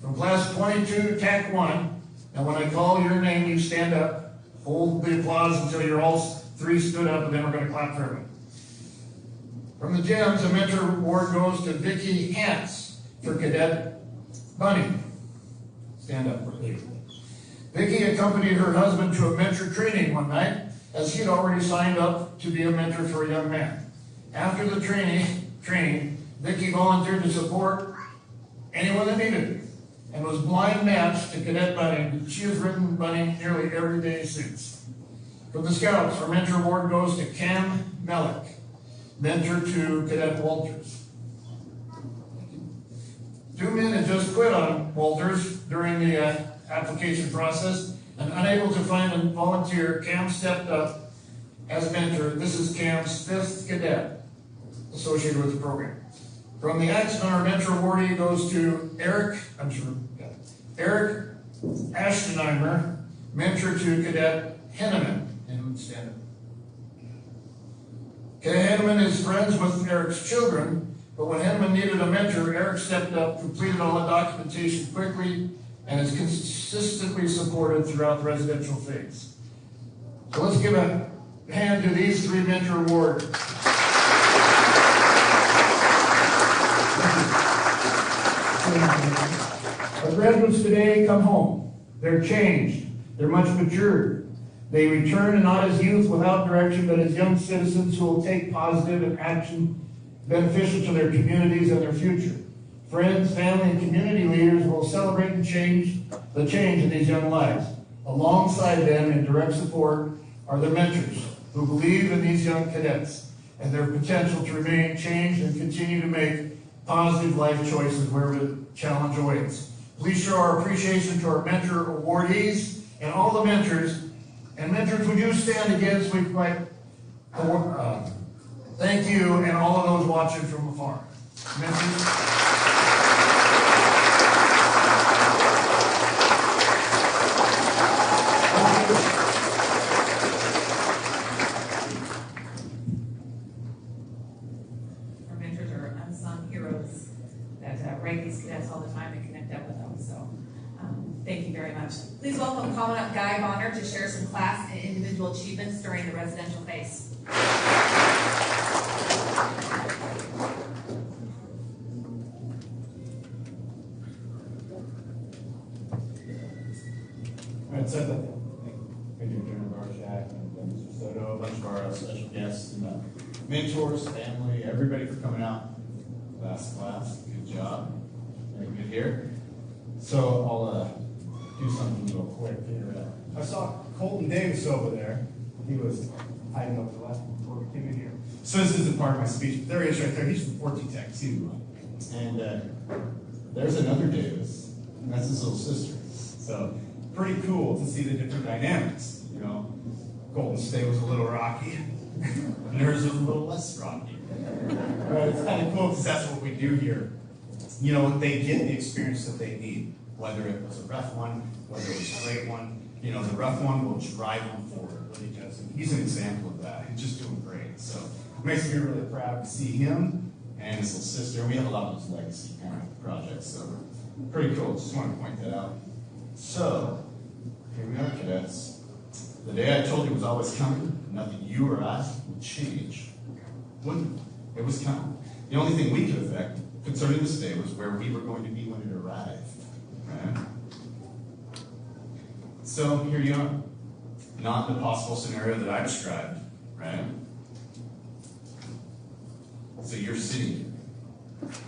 From class 22, TAC 1, and when I call your name, you stand up, hold the applause until you're all three stood up, and then we're going to clap for everyone. From the gems, the mentor award goes to Vicki Hance for Cadet Bunny. Stand up, please. Vicki accompanied her husband to a mentor training one night, as he had already signed up to be a mentor for a young man. After the training, Vicki volunteered to support anyone that needed it, and was blind matched to Cadet Bunny. She has ridden Bunny nearly every day since. From the Scouts, our mentor award goes to Cam Mellick, mentor to Cadet Walters. 2 men had just quit on Walters during the application process, and unable to find a volunteer, Cam stepped up as mentor. This is Cam's 5th cadet associated with the program. From the Accident, our mentor awardee goes to Eric Ashtenheimer, mentor to Cadet Henneman. Henneman, stand up. Cadet Henneman is friends with Eric's children, but when Henneman needed a mentor, Eric stepped up, completed all the documentation quickly, and is consistently supported throughout the residential phase. So let's give a hand to these 3 mentor awards. Our graduates today come home. They're changed. They're much matured. They return not as youth without direction, but as young citizens who will take positive and action beneficial to their communities and their future. Friends, family, and community leaders will celebrate the change in these young lives. Alongside them in direct support are their mentors who believe in these young cadets and their potential to remain changed and continue to make positive life choices wherever the challenge awaits. Please show our appreciation to our mentor awardees and all the mentors. And mentors, would you stand again so we can thank you and all of those watching from afar. Mentors. Our mentors are unsung heroes that rank these cadets all the time and connect up with them. So thank you very much. Please welcome Commandant Guy Bonner to share some class and individual achievements during the residential phase. All right, so Major General Barshak and Mr. Soto, a bunch of our special guests and mentors, family, everybody for coming out. Last class, good job. Very good here. So I'll do something real quick here. I saw Colton Davis over there. He was hiding over the last one before we came in here. So this isn't part of my speech, but there he is right there. He's from 14 Tech too. And there's another Davis, and that's his little sister. So pretty cool to see the different dynamics. You know, Golden State was a little rocky, and hers was a little less rocky. But it's kind of cool because that's what we do here. You know, they get the experience that they need, whether it was a rough one, whether it was a great one. You know, the rough one will drive them forward, really does. And he's an example of that. He's just doing great. So it makes me really proud to see him and his little sister. We have a lot of those legacy kind of projects, so pretty cool. Just wanted to point that out. So, here we are, cadets. The day I told you was always coming, nothing you or I would change. Wouldn't it? It was coming. The only thing we could affect concerning this day was where we were going to be when it arrived. Right? So, here you are. Not the possible scenario that I described, right? So you're sitting here.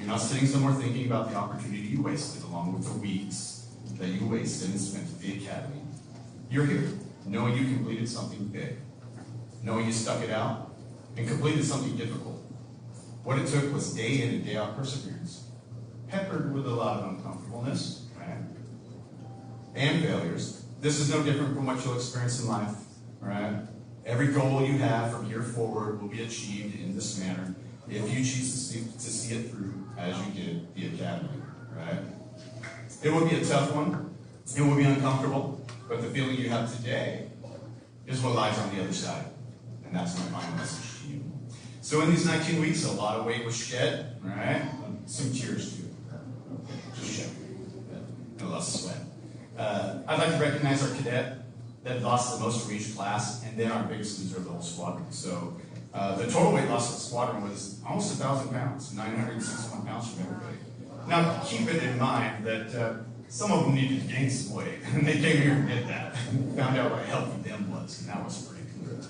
You're not sitting somewhere thinking about the opportunity you wasted along with the weeks that you wasted and spent at the academy. You're here, knowing you completed something big, knowing you stuck it out and completed something difficult. What it took was day in and day out perseverance, peppered with a lot of uncomfortableness, right? And failures. This is no different from what you'll experience in life, right? Every goal you have from here forward will be achieved in this manner if you choose to see it through as you did the academy, right? It will be a tough one. It will be uncomfortable, but the feeling you have today is what lies on the other side, and that's my final message to you. So in these 19 weeks, a lot of weight was shed, right? Some tears too. Just shed. and lost a sweat. I'd like to recognize our cadet that lost the most from each class, and then our biggest loser of the whole squadron. So the total weight loss of the squadron was almost 1,000 pounds, 961 pounds from everybody. Now, keep it in mind that some of them needed to gain some weight, and they came here and did that. Found out what healthy them was, and that was pretty cool.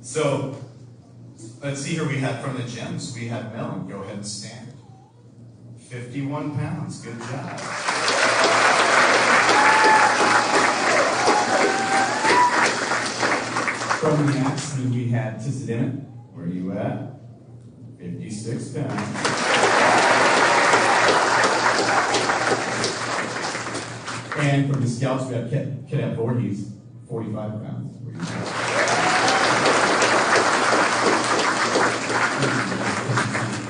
So, let's see here, we had from the gyms, we had Melon, go ahead and stand. 51 pounds, good job. From the accident, we had Tissadimit, where are you at? 56 pounds. And from the Scouts, we have Cadet Voorhees, 45 pounds. Where are you at?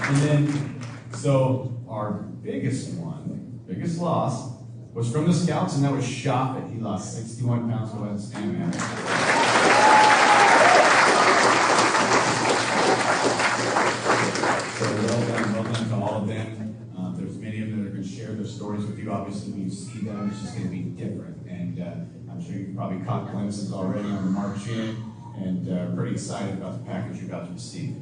And then, so our biggest loss, was from the Scouts, and that was Shoffett. He lost 61 pounds. Go ahead and stand, man. So well done to all of them. There's many of them that are going to share their stories with you. Obviously, when you see them, it's just going to be different. And I'm sure you've probably caught glimpses already on the march in, and pretty excited about the package you're about to receive.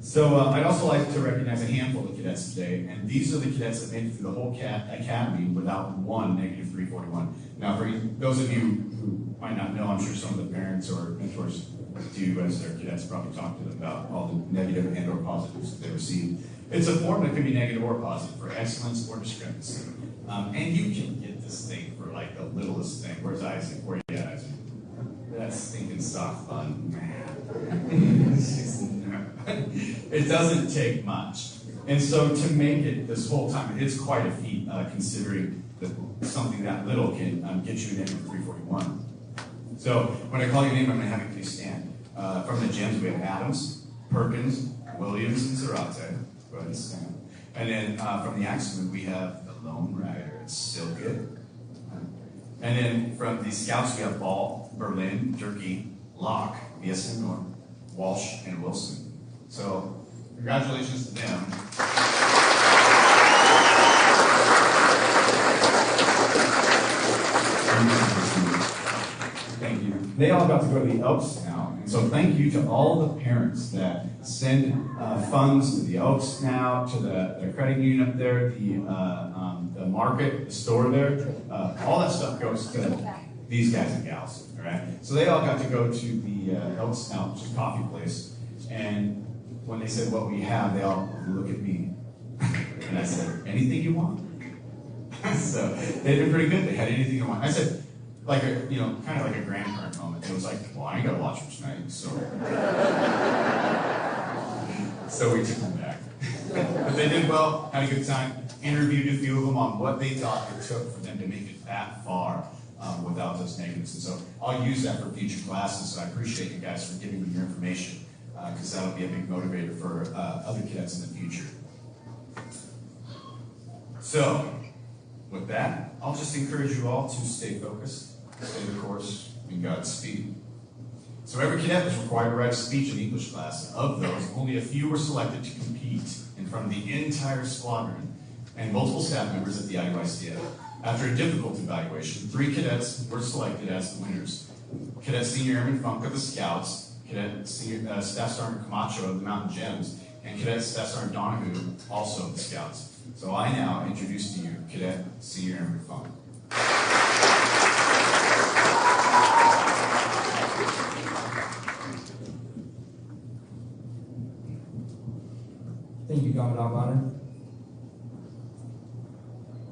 So I'd also like to recognize a handful of cadets today, and these are the cadets that made it through the whole academy without one negative 341. Now, for those of you who might not know, I'm sure some of the parents or mentors do, as their cadets probably talk to them about all the negative and or positives that they receive. It's a form that can be negative or positive for excellence or discrepancy. And you can get this thing for like the littlest thing. Where's Isaac? Where you at, Isaac? That's stinking soft fun, man. It doesn't take much. And so to make it this whole time, it's quite a feat considering that something that little can get you an negative 341. So when I call your name, I'm going to have you please stand. From the gyms, we have Adams, Perkins, Williams, and Zarate. Go ahead and stand. And then from the accident, we have the Lone Rider. It's still good. And then from the Scouts, we have Ball, Berlin, Durkee, Locke, VSN Norm, Walsh, and Wilson. So congratulations to them. Thank you. They all got to go to the Elks now. And so thank you to all the parents that send funds to the Elks now, to the credit union up there, the market, the store there. All that stuff goes to these guys and gals, all right? So they all got to go to the Elks now, which is a coffee place. And when they said what we have, they all look at me. And I said, anything you want? So they did pretty good. They had anything you want. I said, like a, kind of like a grandparent moment. It was like, well, I ain't got to watch them tonight, so. So we took them back. But they did well, had a good time, interviewed a few of them on what they thought it took for them to make it that far without those negatives. And so I'll use that for future classes, so I appreciate you guys for giving me your information, because that'll be a big motivator for other cadets in the future. So, with that, I'll just encourage you all to stay focused, stay the course, and Godspeed. So every cadet was required to write a speech in English class. Of those, only a few were selected to compete in front of the entire squadron and multiple staff members at the IUICF. After a difficult evaluation, 3 cadets were selected as the winners. Cadet Senior Airman Funk of the Scouts, Cadet Staff Sergeant Camacho of the Mountain Gems, and Cadet Staff Sergeant Donahue, also of the Scouts. So I now introduce to you Cadet Senior Airman Funk. Thank you, Commandant Bonner.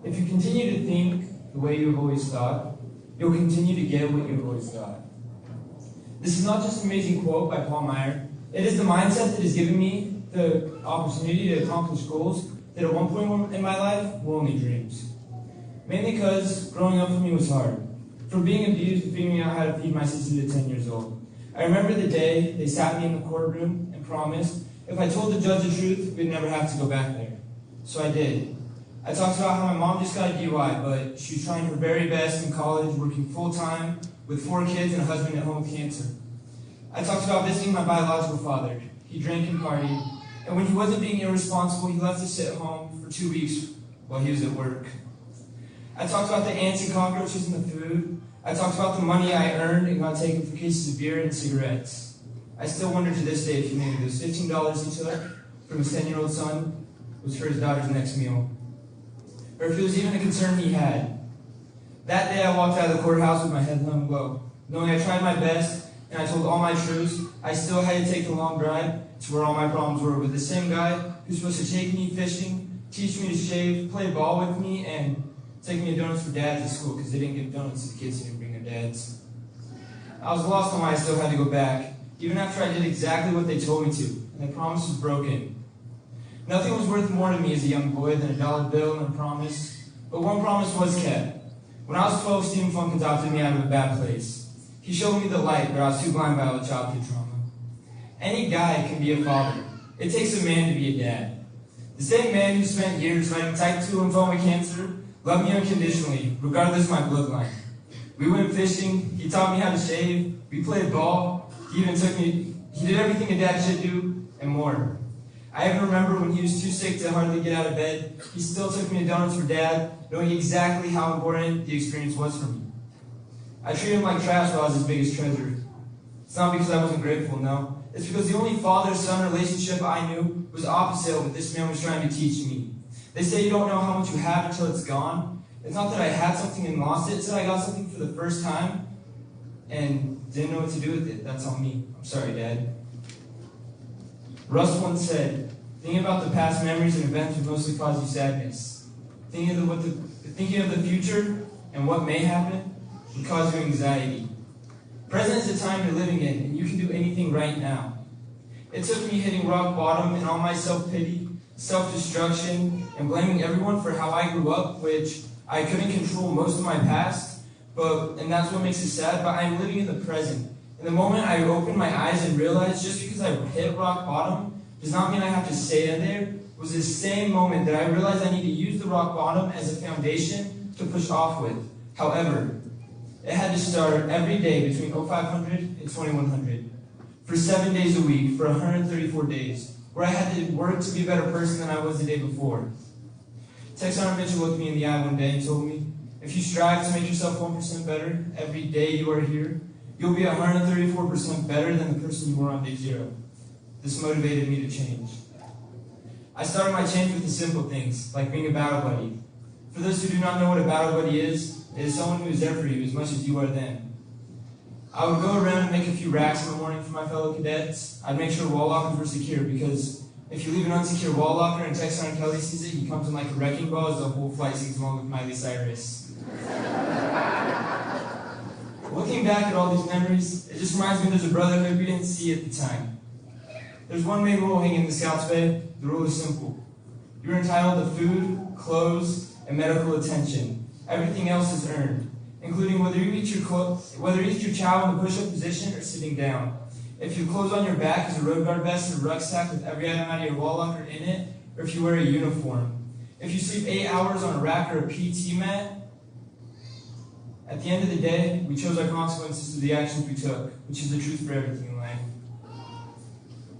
If you continue to think the way you have always thought, you'll continue to get what you have always got. This is not just an amazing quote by Paul Meyer. It is the mindset that has given me the opportunity to accomplish goals that at one point in my life were only dreams. Mainly because growing up for me was hard. From being abused to figuring out how to feed my sister at 10 years old. I remember the day they sat me in the courtroom and promised if I told the judge the truth, we'd never have to go back there. So I did. I talked about how my mom just got a DUI, but she was trying her very best in college, working full-time with 4 kids and a husband at home with cancer. I talked about visiting my biological father. He drank and partied, and when he wasn't being irresponsible, he left to sit at home for 2 weeks while he was at work. I talked about the ants and cockroaches in the food. I talked about the money I earned and got taken for cases of beer and cigarettes. I still wonder to this day if he knew those $15 he took from his 10-year-old son was for his daughter's next meal, or if it was even a concern he had. That day I walked out of the courthouse with my head hung low, knowing I tried my best and I told all my truths. I still had to take the long drive to where all my problems were with the same guy who's supposed to take me fishing, teach me to shave, play ball with me, and take me to donuts for dads at school because they didn't give donuts to the kids who didn't bring their dads. I was lost on why I still had to go back, even after I did exactly what they told me to, and the promise was broken. Nothing was worth more to me as a young boy than a dollar bill and a promise, but one promise was kept. When I was 12, Stephen Funk adopted me out of a bad place. He showed me the light, but I was too blind by all the childhood trauma. Any guy can be a father. It takes a man to be a dad. The same man who spent years fighting type 2 lymphoma cancer loved me unconditionally, regardless of my bloodline. We went fishing, he taught me how to shave, we played ball, he did everything a dad should do, and more. I even remember when he was too sick to hardly get out of bed, he still took me to donuts for dad, knowing exactly how important the experience was for me. I treated him like trash while I was his biggest treasure. It's not because I wasn't grateful, no. It's because the only father-son relationship I knew was opposite of what this man was trying to teach me. They say you don't know how much you have until it's gone. It's not that I had something and lost it, it's that I got something for the first time and didn't know what to do with it. That's on me. I'm sorry, Dad. Russ once said, thinking about the past memories and events would mostly cause you sadness. Thinking of the future and what may happen would cause you anxiety. Present is the time you're living in, and you can do anything right now. It took me hitting rock bottom and all my self-pity, self-destruction, and blaming everyone for how I grew up, which I couldn't control most of my past, and that's what makes it sad, but I'm living in the present. And the moment I opened my eyes and realized just because I hit rock bottom does not mean I have to stay in there, was the same moment that I realized I need to use the rock bottom as a foundation to push off with. However, it had to start every day between 0500 and 2100, for 7 days a week, for 134 days, where I had to work to be a better person than I was the day before. Tex Arnovich looked me in the eye one day and told me, if you strive to make yourself 1% better every day you are here, you'll be 134% better than the person you were on day 0. This motivated me to change. I started my change with the simple things, like being a battle buddy. For those who do not know what a battle buddy is, it is someone who is there for you as much as you are them. I would go around and make a few racks in the morning for my fellow cadets. I'd make sure wall lockers were secure, because if you leave an unsecure wall locker and Tex Sergeant Kelly sees it, he comes in like a wrecking ball as the whole flight sings along with Miley Cyrus. Looking back at all these memories, it just reminds me there's a brotherhood we didn't see at the time. There's one main rule hanging in the Scouts Bay. The rule is simple. You're entitled to food, clothes, and medical attention. Everything else is earned, including whether you eat your child in the push-up position or sitting down. If your clothes on your back is a road guard vest and a rucksack with every item out of your wall locker in it, or if you wear a uniform. If you sleep 8 hours on a rack or a PT mat, at the end of the day, we chose our consequences through the actions we took, which is the truth for everything in life.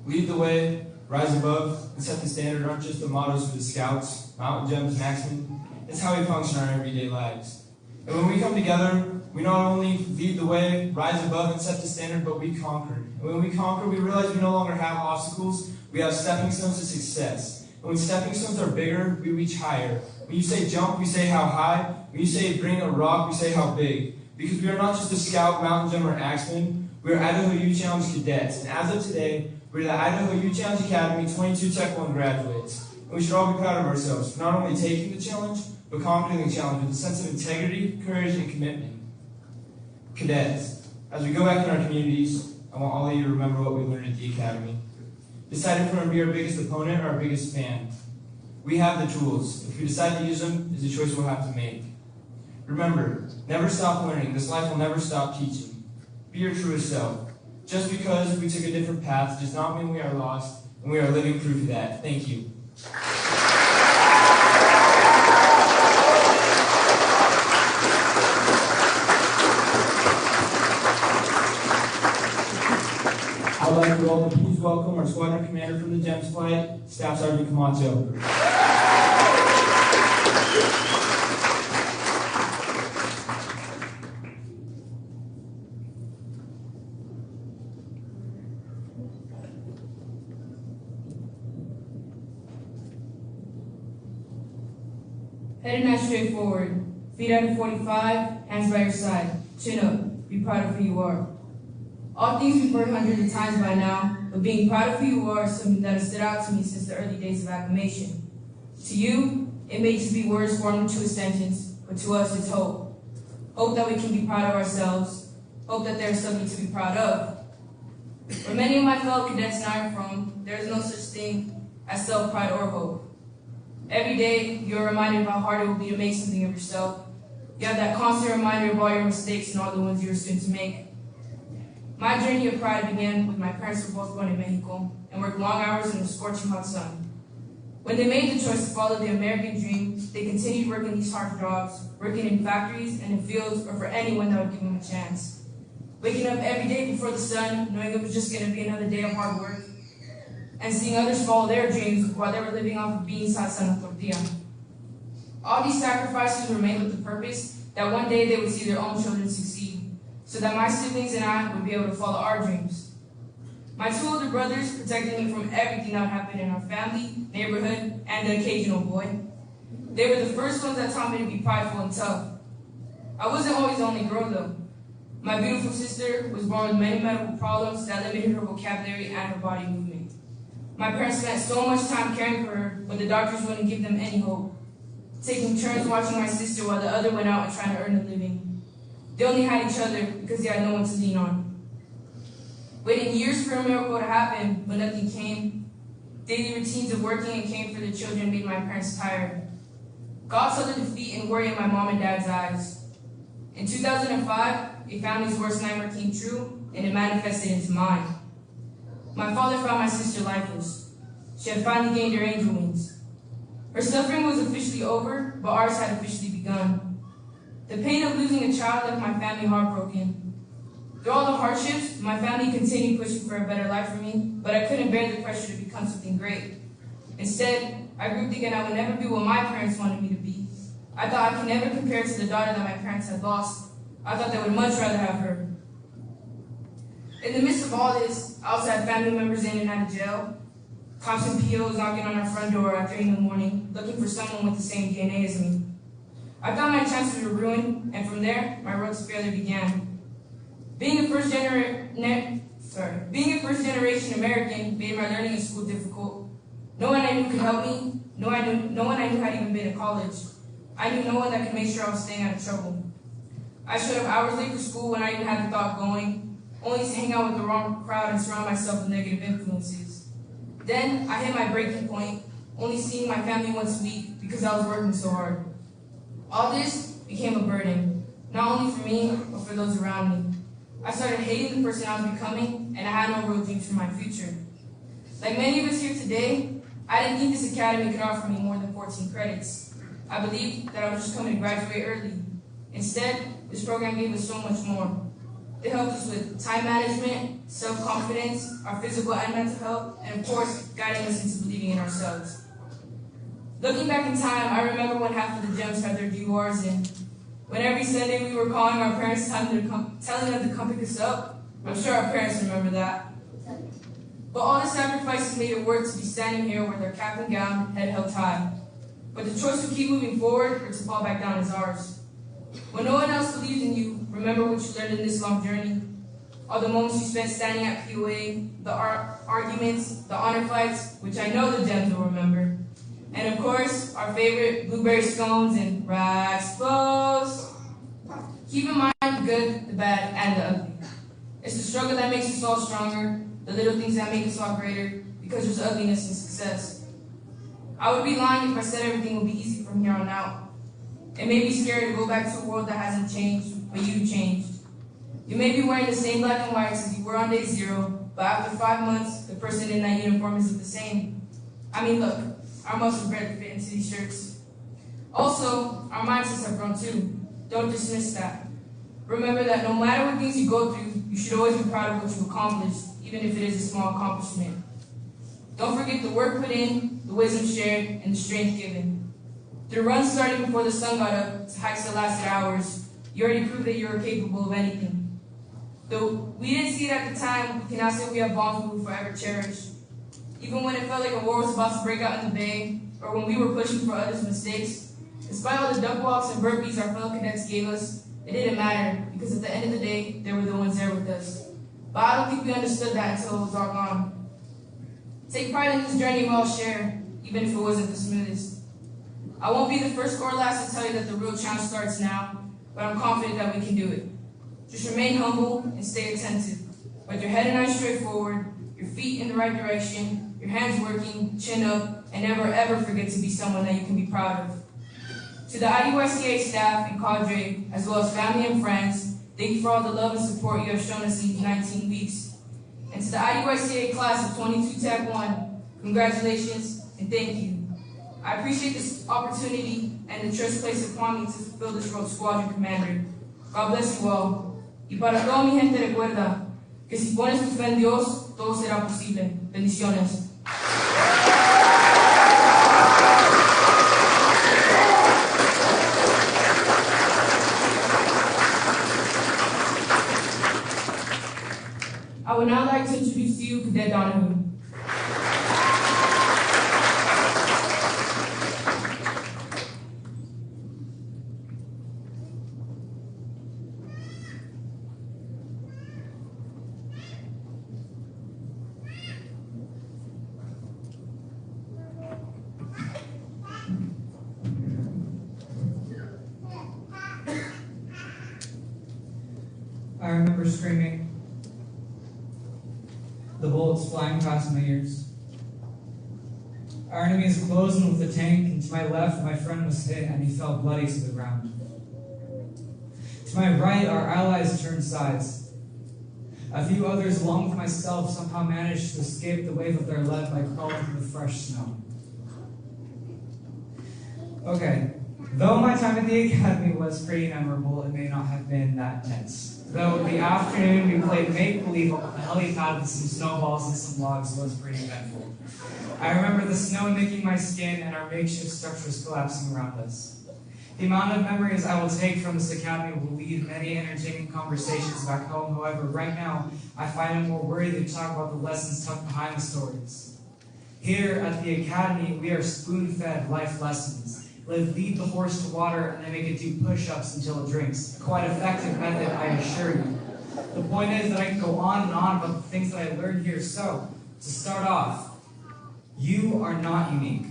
Lead the way, rise above, and set the standard aren't just the mottos for the Scouts, Mountain Gems, and Axemen. It's how we function in our everyday lives. And when we come together, we not only lead the way, rise above, and set the standard, but we conquer. And when we conquer, we realize we no longer have obstacles, we have stepping stones to success. And when stepping stones are bigger, we reach higher. When you say jump, we say how high. When you say bring a rock, we say how big. Because we are not just a Scout, Mountain Gem, or Axemen, we are Idaho Youth Challenge cadets. And as of today, we're the Idaho Youth Challenge Academy 22 Tech 1 graduates. And we should all be proud of ourselves for not only taking the challenge, but conquering the challenge with a sense of integrity, courage, and commitment. Cadets, as we go back in our communities, I want all of you to remember what we learned at the Academy. Decide if we're going to be our biggest opponent or our biggest fan. We have the tools. If we decide to use them, it's a choice we'll have to make. Remember, never stop learning. This life will never stop teaching. Be your truest self. Just because we took a different path does not mean we are lost, and we are living proof of that. Thank you. I'd like you all to please welcome our squadron commander from the GEMS flight, Staff Sergeant Camacho. Head and neck straight forward. Feet at a 45, hands by your side. Chin up. Be proud of who you are. All things we've heard hundreds of times by now, but being proud of who you are is something that has stood out to me since the early days of acclimation. To you, it may just be words formed into a sentence, but to us it's hope. Hope that we can be proud of ourselves. Hope that there is something to be proud of. Where many of my fellow cadets and I are from, there is no such thing as self-pride or hope. Every day, you're reminded of how hard it will be to make something of yourself. You have that constant reminder of all your mistakes and all the ones you are soon to make. My journey of pride began with my parents were both born in Mexico and worked long hours in the scorching hot sun. When they made the choice to follow the American dream, they continued working these hard jobs, working in factories and in fields or for anyone that would give them a chance. Waking up every day before the sun, knowing it was just going to be another day of hard work, and seeing others follow their dreams while they were living off of beans, salsa, and tortilla. All these sacrifices were made with the purpose that one day they would see their own children succeed, so that my siblings and I would be able to follow our dreams. My two older brothers protected me from everything that would happen in our family, neighborhood, and the occasional boy. They were the first ones that taught me to be prideful and tough. I wasn't always the only girl though. My beautiful sister was born with many medical problems that limited her vocabulary and her body movement. My parents spent so much time caring for her, but the doctors wouldn't give them any hope, taking turns watching my sister while the other went out and trying to earn a living. They only had each other because they had no one to lean on. Waiting years for a miracle to happen, but nothing came. Daily routines of working and caring for the children made my parents tired. God saw the defeat and worry in my mom and dad's eyes. In 2005, a family's worst nightmare came true, and it manifested into mine. My father found my sister lifeless. She had finally gained her angel wings. Her suffering was officially over, but ours had officially begun. The pain of losing a child left my family heartbroken. Through all the hardships, my family continued pushing for a better life for me, but I couldn't bear the pressure to become something great. Instead, I grew thinking I would never be what my parents wanted me to be. I thought I could never compare to the daughter that my parents had lost. I thought they would much rather have her. In the midst of all this, I also had family members in and out of jail. Cops and POs knocking on our front door at 3 in the morning, looking for someone with the same DNA as me. I thought my chances were ruined, and from there, my road to failure began. Being a first-generation American made my learning in school difficult. No one I knew could help me. No one I knew had even been to college. I knew no one that could make sure I was staying out of trouble. I showed up hours late for school when I even had the thought of going, only to hang out with the wrong crowd and surround myself with negative influences. Then I hit my breaking point, only seeing my family once a week because I was working so hard. All this became a burden, not only for me, but for those around me. I started hating the person I was becoming, and I had no real dreams for my future. Like many of us here today, I didn't think this academy could offer me more than 14 credits. I believed that I was just coming to graduate early. Instead, this program gave us so much more. It helped us with time management, self-confidence, our physical and mental health, and of course, guiding us into believing in ourselves. Looking back in time, I remember when half of the gyms had their DURs in. When every Sunday we were calling our parents, telling them to come pick us up. I'm sure our parents remember that. But all the sacrifices made it worth to be standing here with our cap and gown, head held high. But the choice to keep moving forward or to fall back down is ours. When no one else believes in you, remember what you learned in this long journey. All the moments you spent standing at POA, the arguments, the honor flights, which I know the gems will remember. And of course, our favorite blueberry scones and rice bowls. Keep in mind the good, the bad, and the ugly. It's the struggle that makes us all stronger, the little things that make us all greater, because there's ugliness in success. I would be lying if I said everything will be easy from here on out. It may be scary to go back to a world that hasn't changed, but you've changed. You may be wearing the same black and whites as you were on day 0, but after 5 months, the person in that uniform isn't the same. I mean, look, our muscles barely fit into these shirts. Also, our mindsets have grown too. Don't dismiss that. Remember that no matter what things you go through, you should always be proud of what you've accomplished, even if it is a small accomplishment. Don't forget the work put in, the wisdom shared, and the strength given. Through runs starting before the sun got up to hikes that lasted hours, you already proved that you are capable of anything. Though we didn't see it at the time, we can now say we have bonds we will forever cherish. Even when it felt like a war was about to break out in the bay, or when we were pushing for others' mistakes, Despite all the duck walks and burpees our fellow cadets gave us, it didn't matter because at the end of the day, they were the ones there with us. But I don't think we understood that until it was all gone. Take pride in this journey we all share, even if it wasn't the smoothest. I won't be the first or last to tell you that the real challenge starts now, but I'm confident that we can do it. Just remain humble and stay attentive. With your head and eyes straight forward, your feet in the right direction, your hands working, chin up, and never ever forget to be someone that you can be proud of. To the IUSCA staff and cadre, as well as family and friends, thank you for all the love and support you have shown us in these 19 weeks. And to the IUSCA class of 22 TAC 1, congratulations and thank you. I appreciate this opportunity and the trust placed upon me to fulfill this role of squadron commander. God bless you all. Y para toda mi gente recuerda que si pones tu fe en Dios, todo será posible. Bendiciones. I would now like to introduce to you Cadet Donahue. I remember screaming, the bullets flying past my ears. Our enemy is closing with the tank, and to my left, my friend was hit and he fell bloody to the ground. To my right, our allies turned sides. A few others, along with myself, somehow managed to escape the wave of their lead by crawling through the fresh snow. Okay, though my time at the academy was pretty memorable, it may not have been that tense. Though the afternoon we played make-believe on the helipad with some snowballs and some logs was pretty eventful. I remember the snow nicking my skin and our makeshift structures collapsing around us. The amount of memories I will take from this academy will lead many entertaining conversations back home. However, right now, I find it more worthy to talk about the lessons tucked behind the stories. Here at the academy, we are spoon-fed life lessons. Lead the horse to water and then make it do push-ups until it drinks. A quite effective method, I assure you. The point is that I can go on and on about the things that I learned here. So, to start off, you are not unique.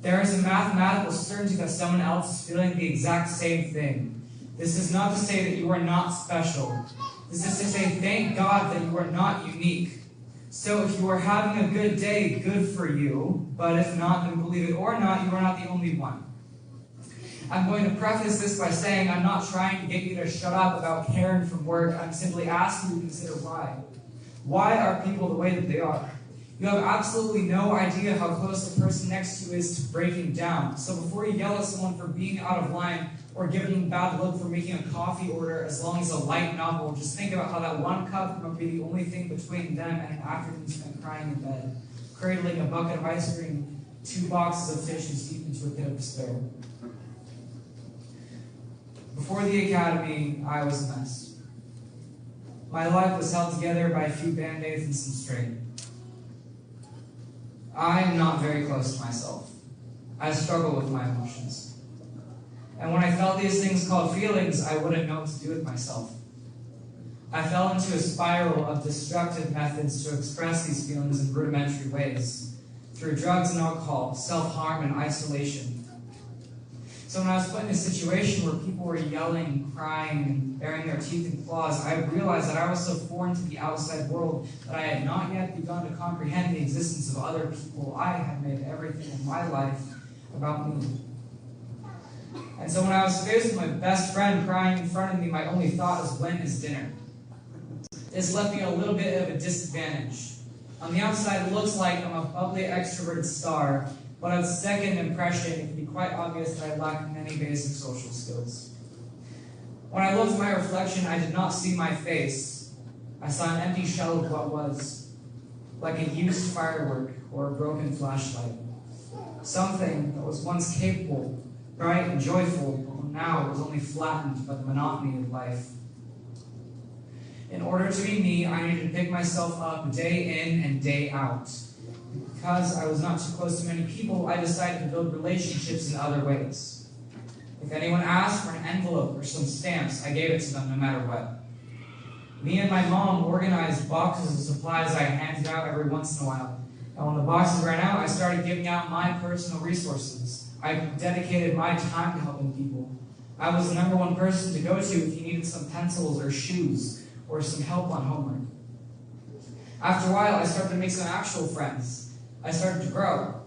There is a mathematical certainty that someone else is feeling the exact same thing. This is not to say that you are not special. This is to say, thank God that you are not unique. So if you are having a good day, good for you. But if not, then believe it or not, you are not the only one. I'm going to preface this by saying I'm not trying to get you to shut up about caring from work. I'm simply asking you to consider why. Why are people the way that they are? You have absolutely no idea how close the person next to you is to breaking down. So before you yell at someone for being out of line or giving them a bad look for making a coffee order as long as a light novel, just think about how that one cup might be the only thing between them and an afternoon spent crying in bed, cradling a bucket of ice cream, 2 boxes of tissues deep into a pit of despair. Before the academy, I was a mess. My life was held together by a few band-aids and some string. I'm not very close to myself. I struggle with my emotions. And when I felt these things called feelings, I wouldn't know what to do with myself. I fell into a spiral of destructive methods to express these feelings in rudimentary ways, through drugs and alcohol, self-harm and isolation. So when I was put in a situation where people were yelling, crying, and baring their teeth and claws, I realized that I was so foreign to the outside world that I had not yet begun to comprehend the existence of other people. I had made everything in my life about me. And so when I was faced with my best friend crying in front of me, my only thought was, when is dinner? This left me at a little bit of a disadvantage. On the outside, it looks like I'm a bubbly, extroverted star, but on second impression, it can be quite obvious that I lack many basic social skills. When I looked at my reflection, I did not see my face. I saw an empty shell of what was, like a used firework or a broken flashlight. Something that was once capable, bright and joyful, but now was only flattened by the monotony of life. In order to be me, I needed to pick myself up day in and day out. Because I was not too close to many people, I decided to build relationships in other ways. If anyone asked for an envelope or some stamps, I gave it to them no matter what. Me and my mom organized boxes of supplies I handed out every once in a while. And when the boxes ran out, I started giving out my personal resources. I dedicated my time to helping people. I was the number one person to go to if you needed some pencils or shoes or some help on homework. After a while, I started to make some actual friends. I started to grow.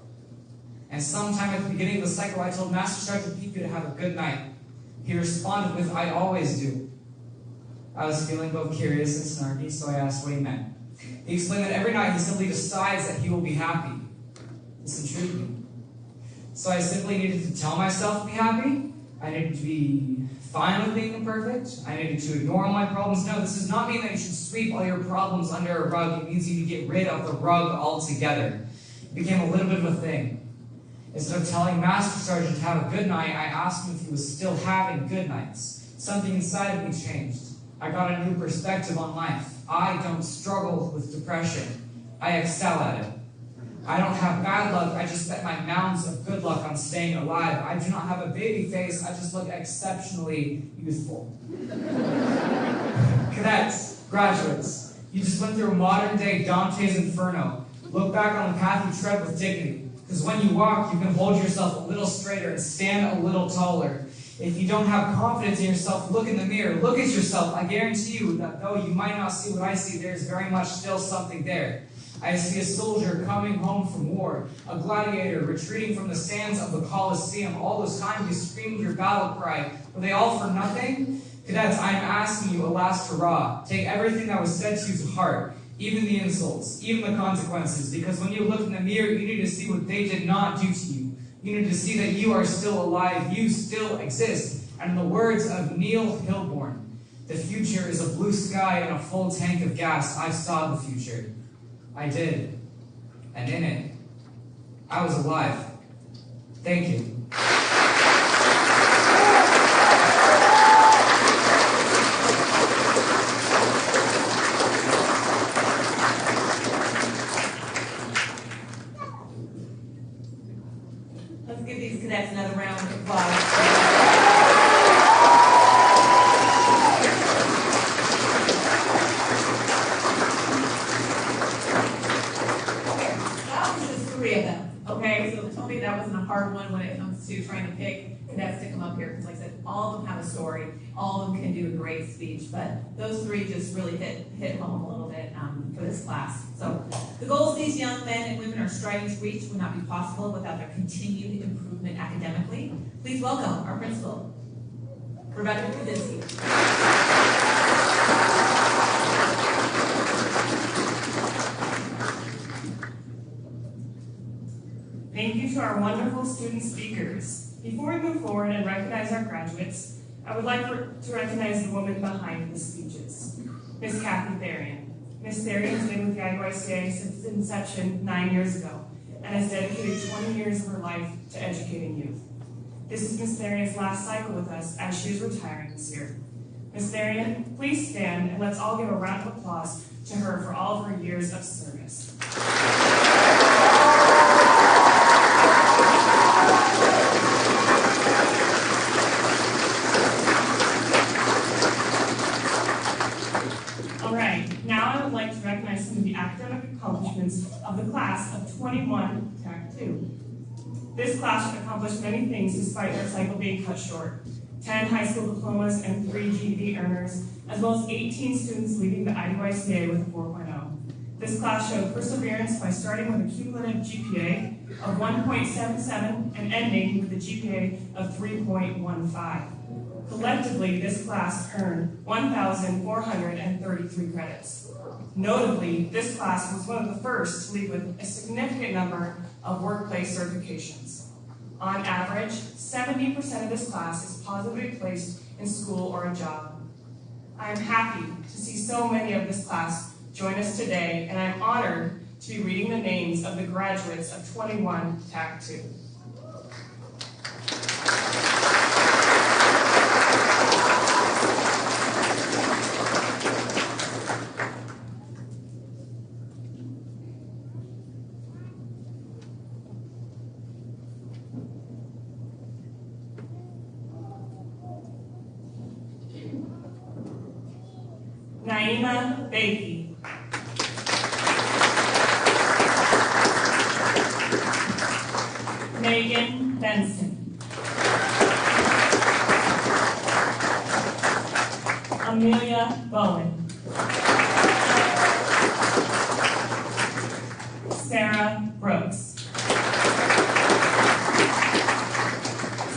And sometime at the beginning of the cycle, I told Master Sergeant Piku to have a good night. He responded with, "I always do." I was feeling both curious and snarky, so I asked what he meant. He explained that every night he simply decides that he will be happy. This intrigued me. So I simply needed to tell myself to be happy. I needed to be fine with being imperfect. I needed to ignore all my problems. No, this does not mean that you should sweep all your problems under a rug. It means you need to get rid of the rug altogether. It became a little bit of a thing. Instead of telling Master Sergeant to have a good night, I asked him if he was still having good nights. Something inside of me changed. I got a new perspective on life. I don't struggle with depression. I excel at it. I don't have bad luck. I just bet my mounds of good luck on staying alive. I do not have a baby face. I just look exceptionally youthful. Cadets, graduates, you just went through modern-day Dante's Inferno. Look back on the path you tread with dignity. Because when you walk, you can hold yourself a little straighter and stand a little taller. If you don't have confidence in yourself, look in the mirror. Look at yourself. I guarantee you that though you might not see what I see, there's very much still something there. I see a soldier coming home from war, a gladiator retreating from the sands of the Colosseum. All those times you screamed your battle cry. Were they all for nothing? Cadets, I'm asking you a last hurrah. Take everything that was said to you to heart. Even the insults, even the consequences. Because when you look in the mirror, you need to see what they did not do to you. You need to see that you are still alive. You still exist. And in the words of Neil Hilborn, the future is a blue sky and a full tank of gas. I saw the future. I did. And in it, I was alive. Thank you. Let's give these cadets another round of applause. Okay, so tell me that wasn't a hard one when it comes to trying to pick cadets to come up here, because like I said, all of them have a story, all of them can do a great speech, but those three just really hit home a little bit for this class. So the goals these young men and women are striving to reach would not be possible without their continued improvement academically. Please welcome our principal, Rebecca Kudinsky. Thank you to our wonderful student speakers. Before we move forward and recognize our graduates, I would like to recognize the woman behind the speeches, Miss Kathy Therian. Miss Therian has been with the IUICA since its inception 9 years ago and has dedicated 20 years of her life to educating youth. This is Miss Therian's last cycle with us as she is retiring this year. Miss Therian, please stand and let's all give a round of applause to her for all of her years of service. Now I would like to recognize some of the academic accomplishments of the class of 21 TAC 2. This class accomplished many things despite their cycle being cut short. 10 high school diplomas and 3 GED earners, as well as 18 students leaving the IUICA with a 4.0. This class showed perseverance by starting with a cumulative GPA of 1.77 and ending with a GPA of 3.15. Collectively, this class earned 1,433 credits. Notably, this class was one of the first to leave with a significant number of workplace certifications. On average, 70% of this class is positively placed in school or a job. I am happy to see so many of this class join us today, and I'm honored to be reading the names of the graduates of 21 TAC 2. Naima Bakey. Megan Benson. Amelia Bowen. Sarah Brooks.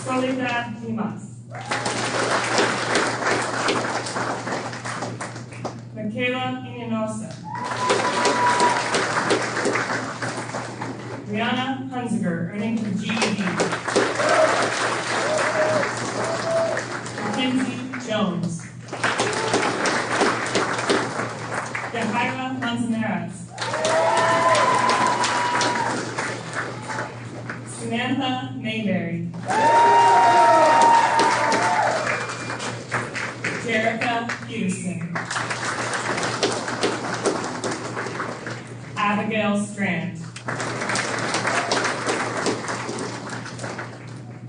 Soledad Dimas. Michaela Ininosa. Brianna Hunziger, earning her GED. Mackenzie Jones. Yahaira Manzanares. Samantha Mayberry. Jerica Peterson. Abigail Strand.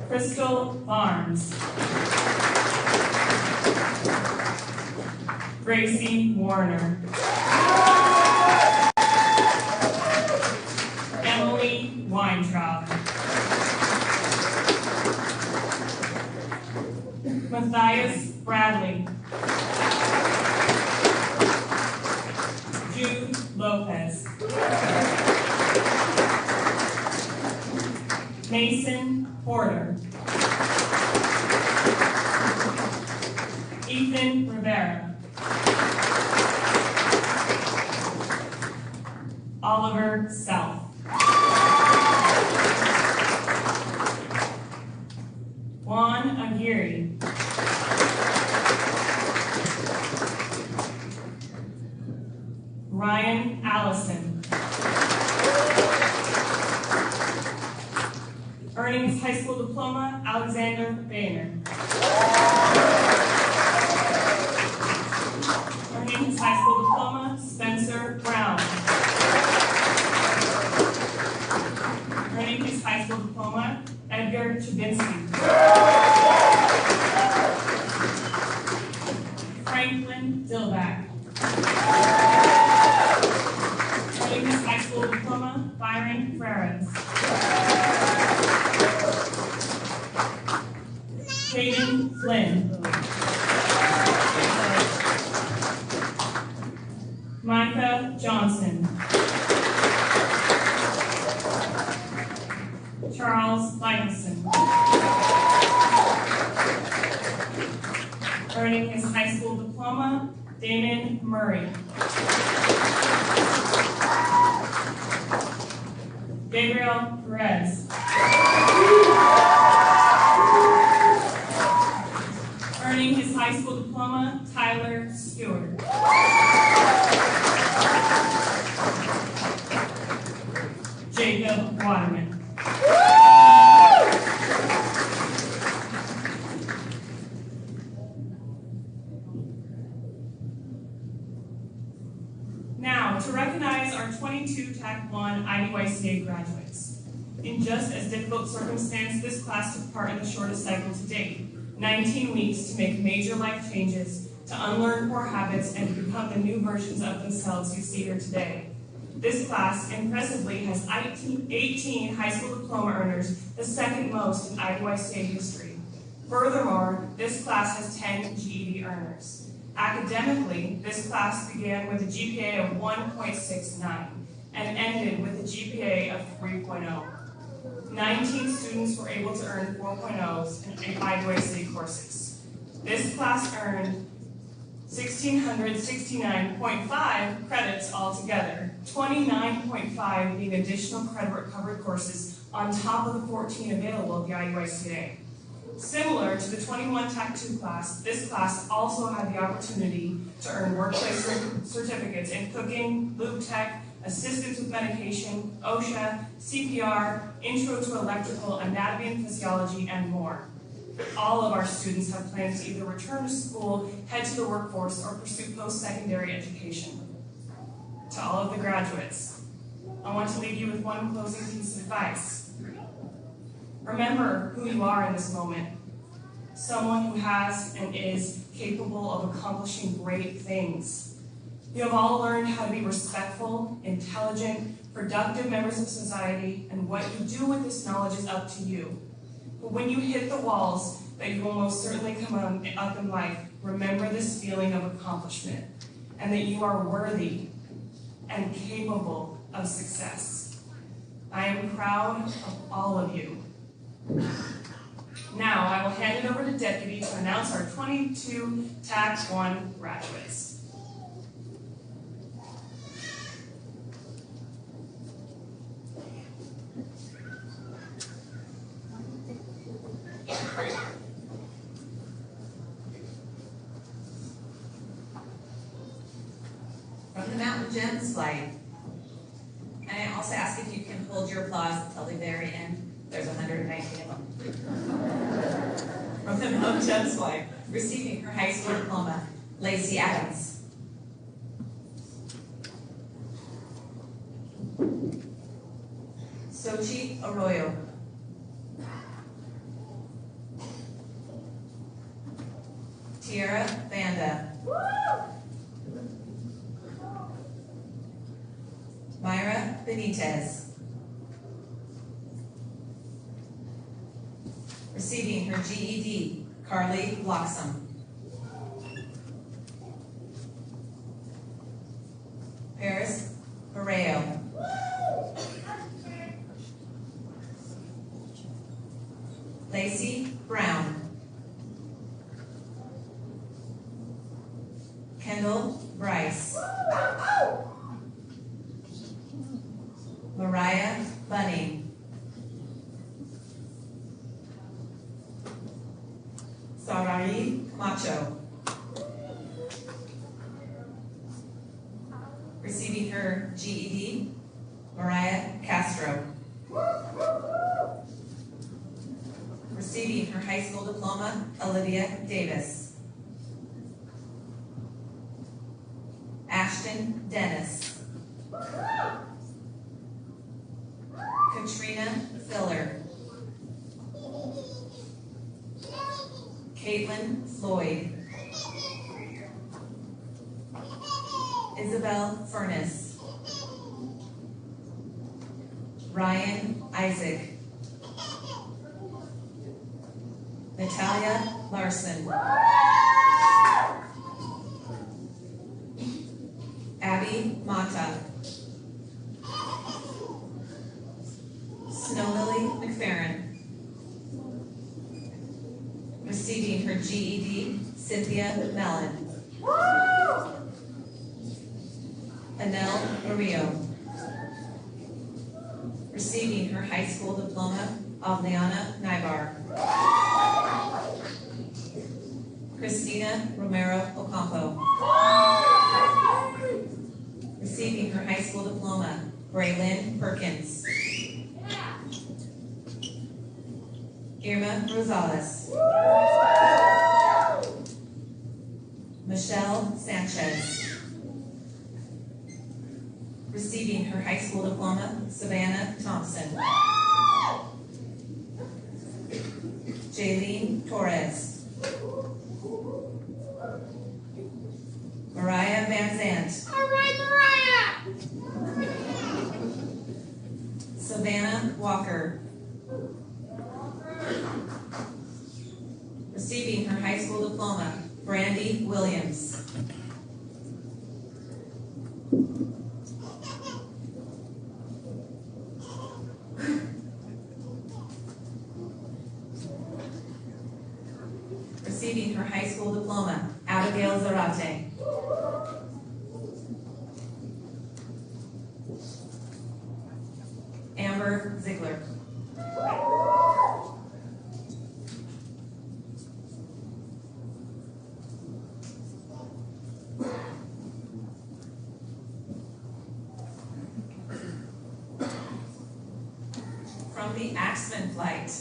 Crystal Barnes. Gracie Warner. Emily Weintraub. Matthias Bradley. Jude Lopez. Mason Porter. Ethan Rivera. Oliver South. Juan Aguirre. Ryan Allison. Earning his high school diploma, Alexander Boehner. Earning his high school diploma, Spencer Brown. Earning his high school diploma, Edgar Chabinsky. Franklin Dillback. Earning his high school diploma, Byron Ferris. Hayden Flynn. Micah Johnson. Charles Livingston. Earning his high school diploma, Damon Murray. Gabriel Perez. Earning his high school diploma, Tyler Stewart. Jacob Waterman. Now, to recognize our 22 TAC 1 IDYCA graduates. In just as difficult circumstance, this class took part in the shortest cycle to date. 19 weeks to make major life changes, to unlearn poor habits, and to become the new versions of themselves you see here today. This class, impressively, has 18 high school diploma earners, the second most in IDYCA history. Furthermore, this class has 10 GED earners. Academically, this class began with a GPA of 1.69 and ended with a GPA of 3.0. 19 students were able to earn 4.0s in IDYCA courses. This class earned 1,669.5 credits altogether, 29.5 being additional credit recovery courses on top of the 14 available at the IDYCA. Similar to the 21 TAC 2 class, this class also had the opportunity to earn workplace certificates in cooking, lube tech, assistance with medication, OSHA, CPR, intro to electrical, anatomy and physiology, and more. All of our students have plans to either return to school, head to the workforce, or pursue post-secondary education. To all of the graduates, I want to leave you with one closing piece of advice. Remember who you are in this moment. Someone who has and is capable of accomplishing great things. You have all learned how to be respectful, intelligent, productive members of society, and what you do with this knowledge is up to you. But when you hit the walls that you will most certainly come up in life, remember this feeling of accomplishment, and that you are worthy and capable of success. I am proud of all of you. Now, I will hand it over to Deputy to announce our 22 TAC 1 graduates. From the Mountain Gems flight. And I also ask if you can hold your applause until the very end. There's 119 of them. From the Mountain Gems flight, receiving her high school diploma, Lacey Adams. Sochi Arroyo. Tierra Banda. Myra Benitez. Receiving her GED, Carly Bloxham. Paris Barreo. Lacey Brown. Kendall Bryce. Mariah Bunny. Sarari Macho. Receiving her GED, Mariah Castro. Receiving her high school diploma, Olivia Davis. Ashton Dennis. Katrina Filler. Caitlin Floyd. Isabel Furness. Ryan Isaac. Natalia Larson. Abby Mata. Snow Lily McFerrin. Receiving her GED, Cynthia Mellon. Anel Murillo. Receiving her high school diploma, Avliana Nybar. Christina Romero Ocampo. Receiving her high school diploma, Braylyn Perkins. Irma Rosales. Michelle Sanchez. Receiving her high school diploma, Savannah Thompson. Jaylene Torres. Mariah Van Zant. All right, Mariah! Savannah Walker. Receiving her high school diploma, Brandy Williams. Receiving her high school diploma, Abigail Zarate. Amber Ziegler. From the Axman flight,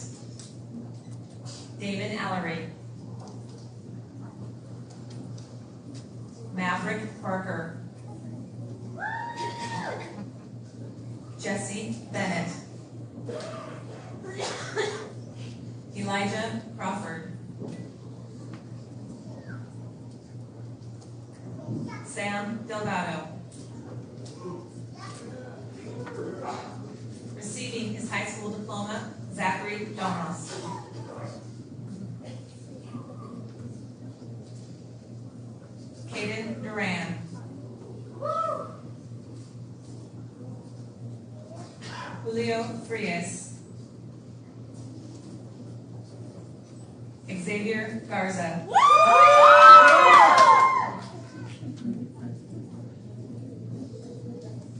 David Allery. Maverick Parker. Jesse Bennett. Elijah Crawford. Sam Delgado. Receiving his high school diploma, Zachary Domas. Caden Duran. Julio Frias. Xavier Garza.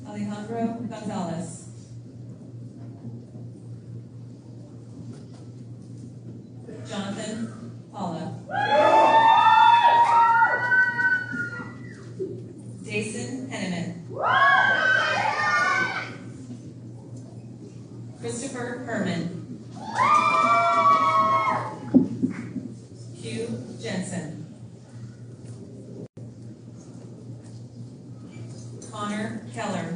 Alejandro Gonzalez. Jonathan Paula. Jason Henneman. Christopher Herman. Hugh Jensen. Connor Keller.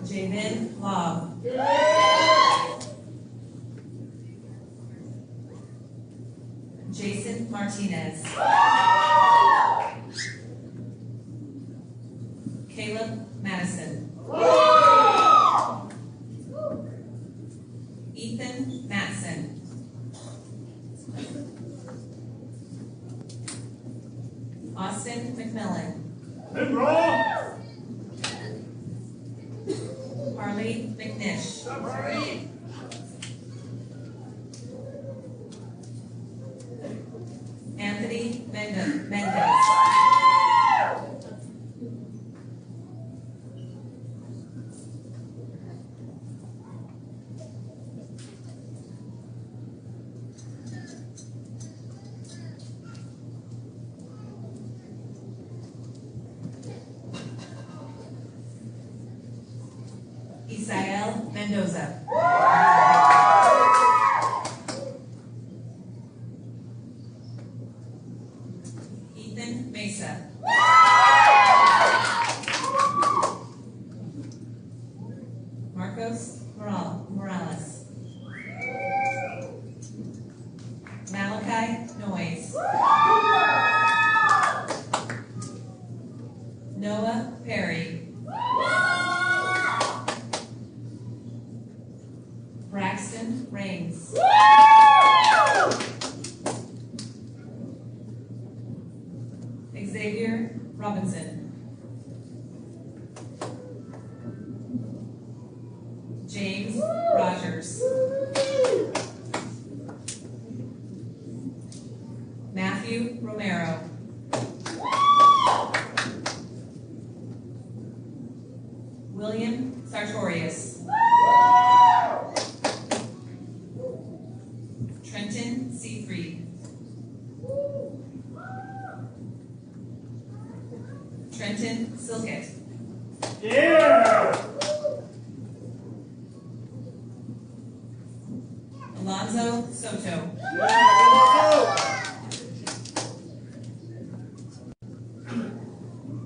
Javin Lobb. Jason Martinez. Caleb Madison. Ethan Matson. Austin McMillan. Harley McNish. Anthony Mendez. Isael Mendoza. Ethan Mesa. Marcos Morales. Malachi Noyes. Noah Perry. Braxton Rains. Xavier Robinson. James Rogers. Matthew Romero. William Sartorius. Trenton Seafried. Trenton Silkett. Yeah! Alonzo Soto.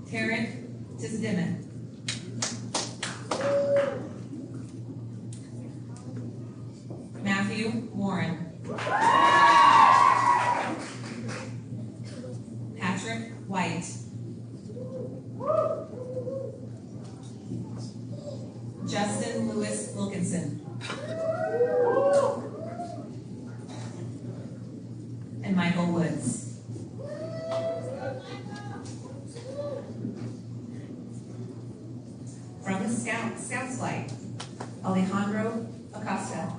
Tarek Tisdiman. Matthew Warren. Patrick White. Justin Lewis Wilkinson. And Michael Woods. From the Scouts Flight, Alejandro Acosta.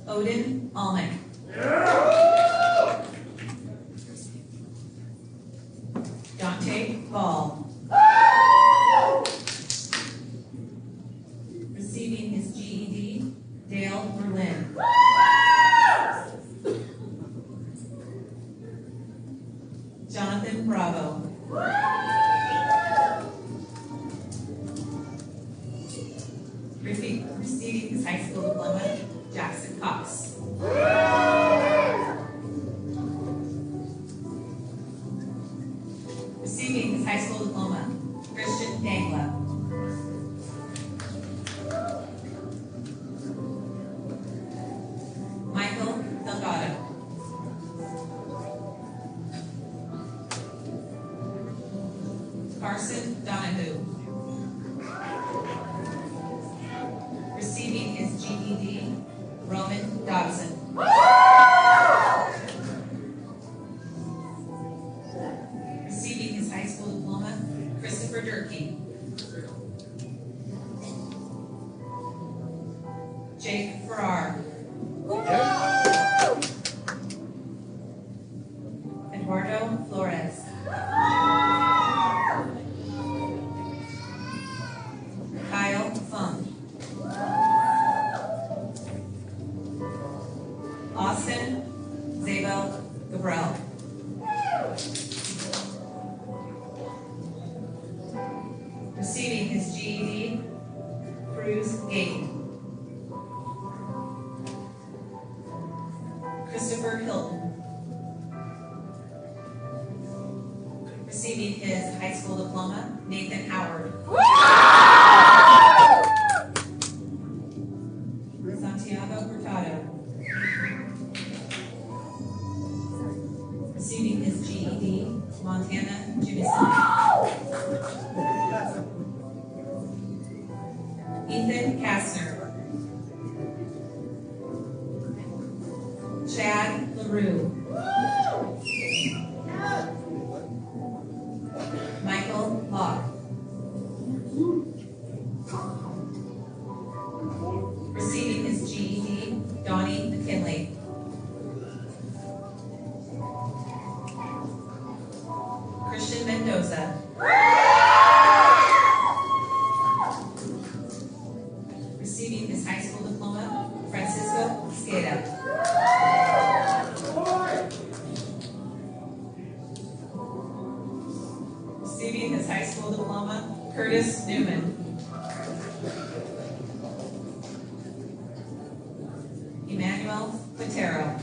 Odin Almec. Dante Ball. Receiving his GED, Dale Berlin. Jonathan Bravo. Receiving his high school diploma, Jackson Cox. Donahue. Receiving his GED, Roman Dodson. Receiving his high school diploma, Christopher Durkee. Jake Farrar. Eduardo Flores. Kyle Funk. Austin Zabel Gabriel. Receiving his GED, Cruz Gate. Christopher Hilton. Receiving his high school diploma, Nathan Howard. Santiago Hurtado. Receiving his GED, Montana Jimison. Ethan Kastner. Chad LaRue. Michael Locke. Receiving his GED, Donnie McKinley. Christian Mendoza. Receiving his high school diploma, Francisco Skeda. Receiving his high school diploma, Curtis Newman. Emmanuel Quintero.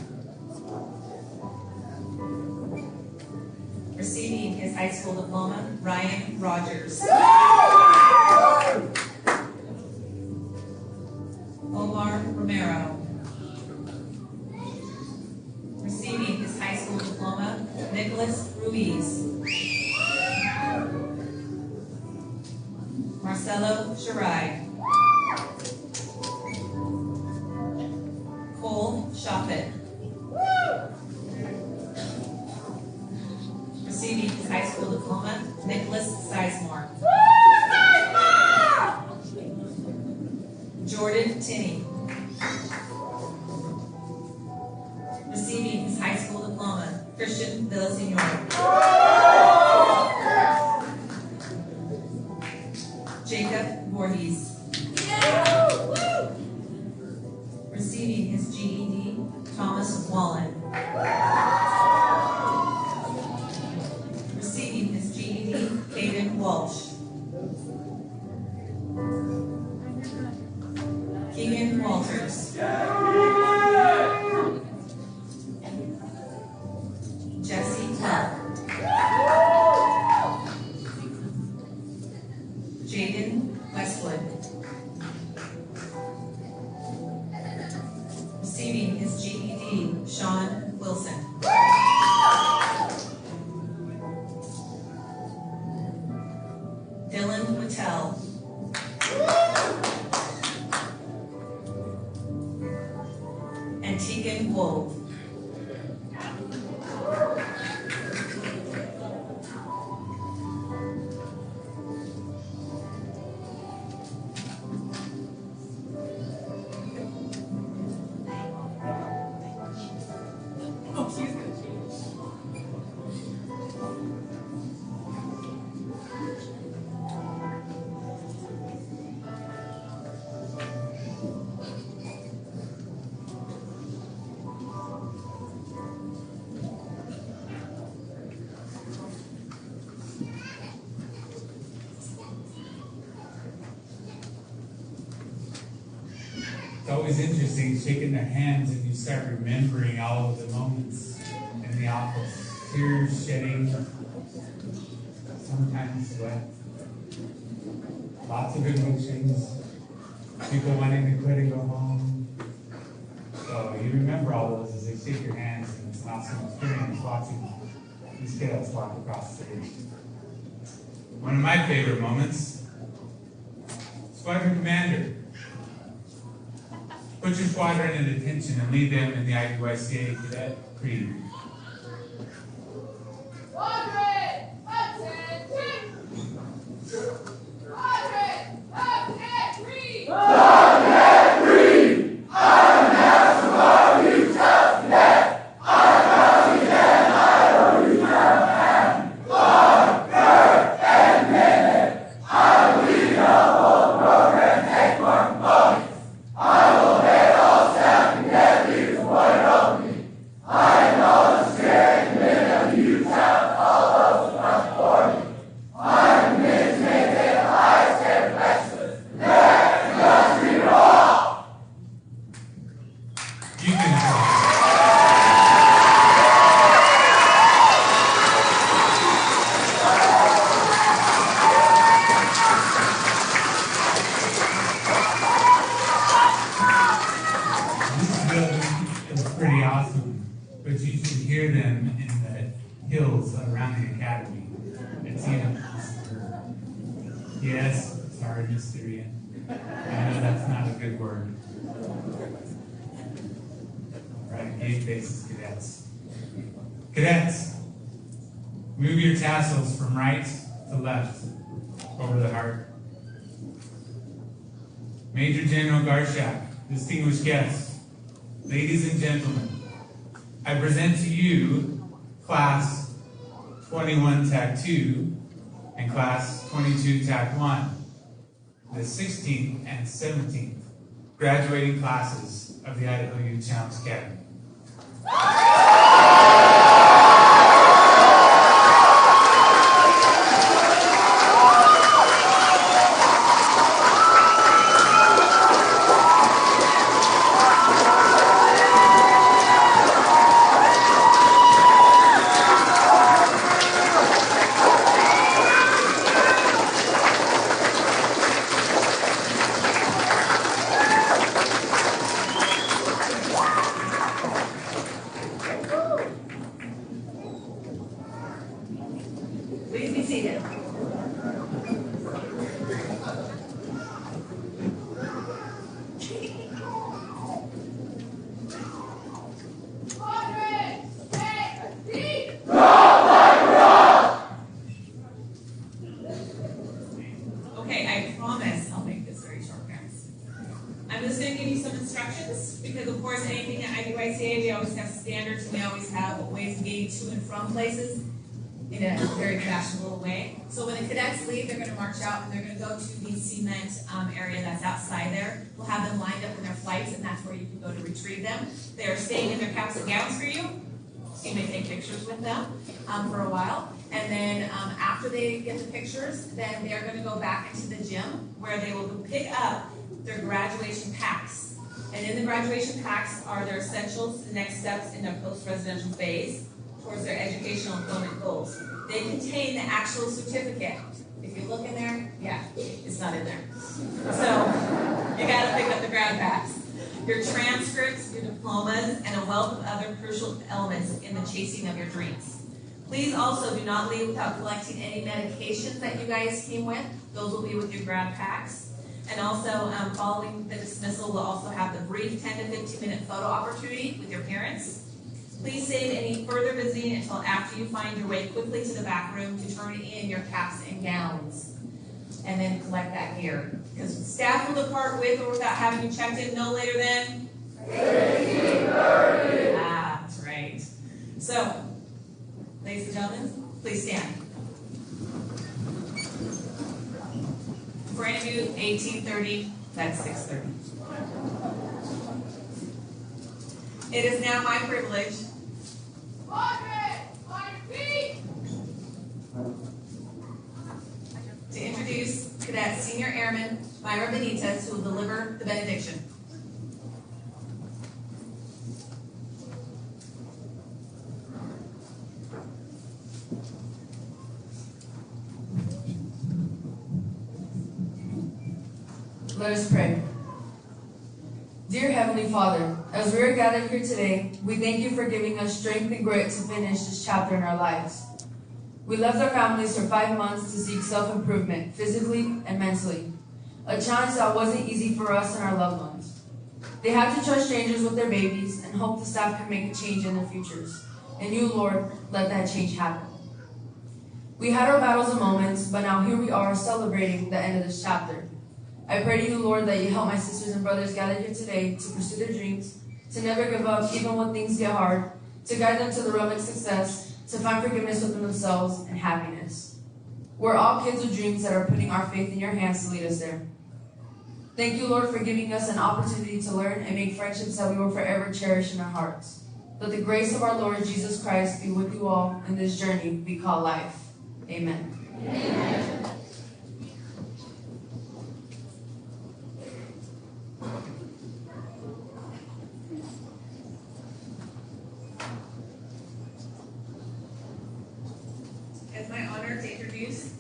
Receiving his high school diploma, Ryan Rogers. Omar Romero. Receiving his high school diploma, Nicholas Ruiz. Marcelo Shirai. Cole Shoffett. Receiving his high school diploma, Nicholas Sizemore. Jordan Tinney. Receiving his high school diploma, Christian Villaseñor. Jacob Voorhees. Receiving his GED, Thomas Wallen. Receiving his GED, Caden Walsh. Keegan Walters. Jesse Tuck. Jaden Westwood. Receiving his GED, Sean Wilson. Dylan Mattel. And Tegan Wolf. It's always interesting shaking their hands and you start remembering all of the moments in the office. Tears shedding, sometimes sweat, lots of emotions, people wanting to quit and go home. So you remember all those as they shake your hands, and it's an awesome experience watching these kiddos walk across the stage. One of my favorite moments, Squadron Commander. Put your squadron at attention and lead them in the IUICA Cadet Creed. Yes, sorry, Mysteria. I know that's not a good word. All right, gate faces, cadets. Cadets, move your tassels from right to left over the heart. Major General Garshak, distinguished guests, ladies and gentlemen, I present to you Class 21 TAC 2 and Class 22 TAC 1, the 16th and 17th graduating classes of the Idaho Youth Challenge Academy. Please be seated. Okay, I promise I'll make this very short, parents. I'm just going to give you some instructions because, of course, anything at IUICA, we always have standards and we always have ways of getting to and from places in a very fashionable way. So when the cadets leave, they're going to march out and they're going to go to the cement area that's outside there. We'll have them lined up in their flights, and that's where you can go to retrieve them. They are staying in their caps and gowns for you. So you may take pictures with them for a while. And then after they get the pictures, then they're going to go back into the gym where they will pick up their graduation packs. And in the graduation packs are their essentials, the next steps in their post-residential phase towards their educational employment goals. They contain the actual certificate. If you look in there, yeah, it's not in there. So you got to pick up the grad packs. Your transcripts, your diplomas, and a wealth of other crucial elements in the chasing of your dreams. Please also do not leave without collecting any medications that you guys came with. Those will be with your grad packs. And also, following the dismissal, we'll also have the brief 10 to 15-minute photo opportunity with your parents. Please save any further visiting until after you find your way quickly to the back room to turn in your caps and gowns. And then collect that gear. Because staff will depart with or without having you checked in no later than 18:30. Ah, that's right. So, ladies and gentlemen, please stand. For any of you, 18:30, that's 6:30. It is now my privilege to introduce Cadet Senior Airman Myra Benitez, who will deliver the benediction. Let us pray. Dear Heavenly Father, as we are gathered here today, we thank you for giving us strength and grit to finish this chapter in our lives. We left our families for 5 months to seek self-improvement, physically and mentally. A challenge that wasn't easy for us and our loved ones. They had to trust strangers with their babies and hope the staff could make a change in their futures. And you, Lord, let that change happen. We had our battles and moments, but now here we are celebrating the end of this chapter. I pray to you, Lord, that you help my sisters and brothers gathered here today to pursue their dreams, to never give up even when things get hard, to guide them to the road of success, to find forgiveness within themselves and happiness. We're all kids with dreams that are putting our faith in your hands to lead us there. Thank you, Lord, for giving us an opportunity to learn and make friendships that we will forever cherish in our hearts. Let the grace of our Lord Jesus Christ be with you all in this journey we call life. Amen. Amen. It's my honor to introduce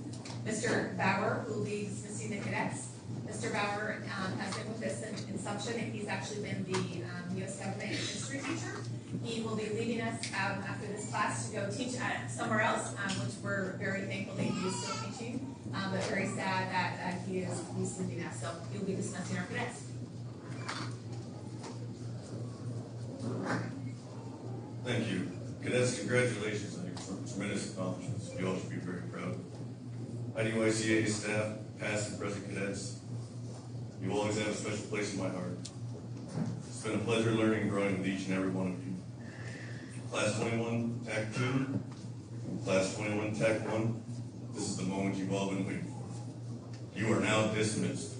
Mr. Bauer, who will be dismissing the cadets. Mr. Bauer has been with us since inception, and he's actually been the U.S. government history teacher. He will be leaving us after this class to go teach somewhere else, which we're very thankful that he is still teaching, but very sad that he's leaving us. So he'll be dismissing our cadets. Thank you. Cadets, congratulations on your tremendous accomplishments. You all should be very proud. IDYCA staff, past and present cadets, you always have a special place in my heart. It's been a pleasure learning and growing with each and every one of you. Class 21, TAC 2, and Class 21, TAC 1, this is the moment you've all been waiting for. You are now dismissed.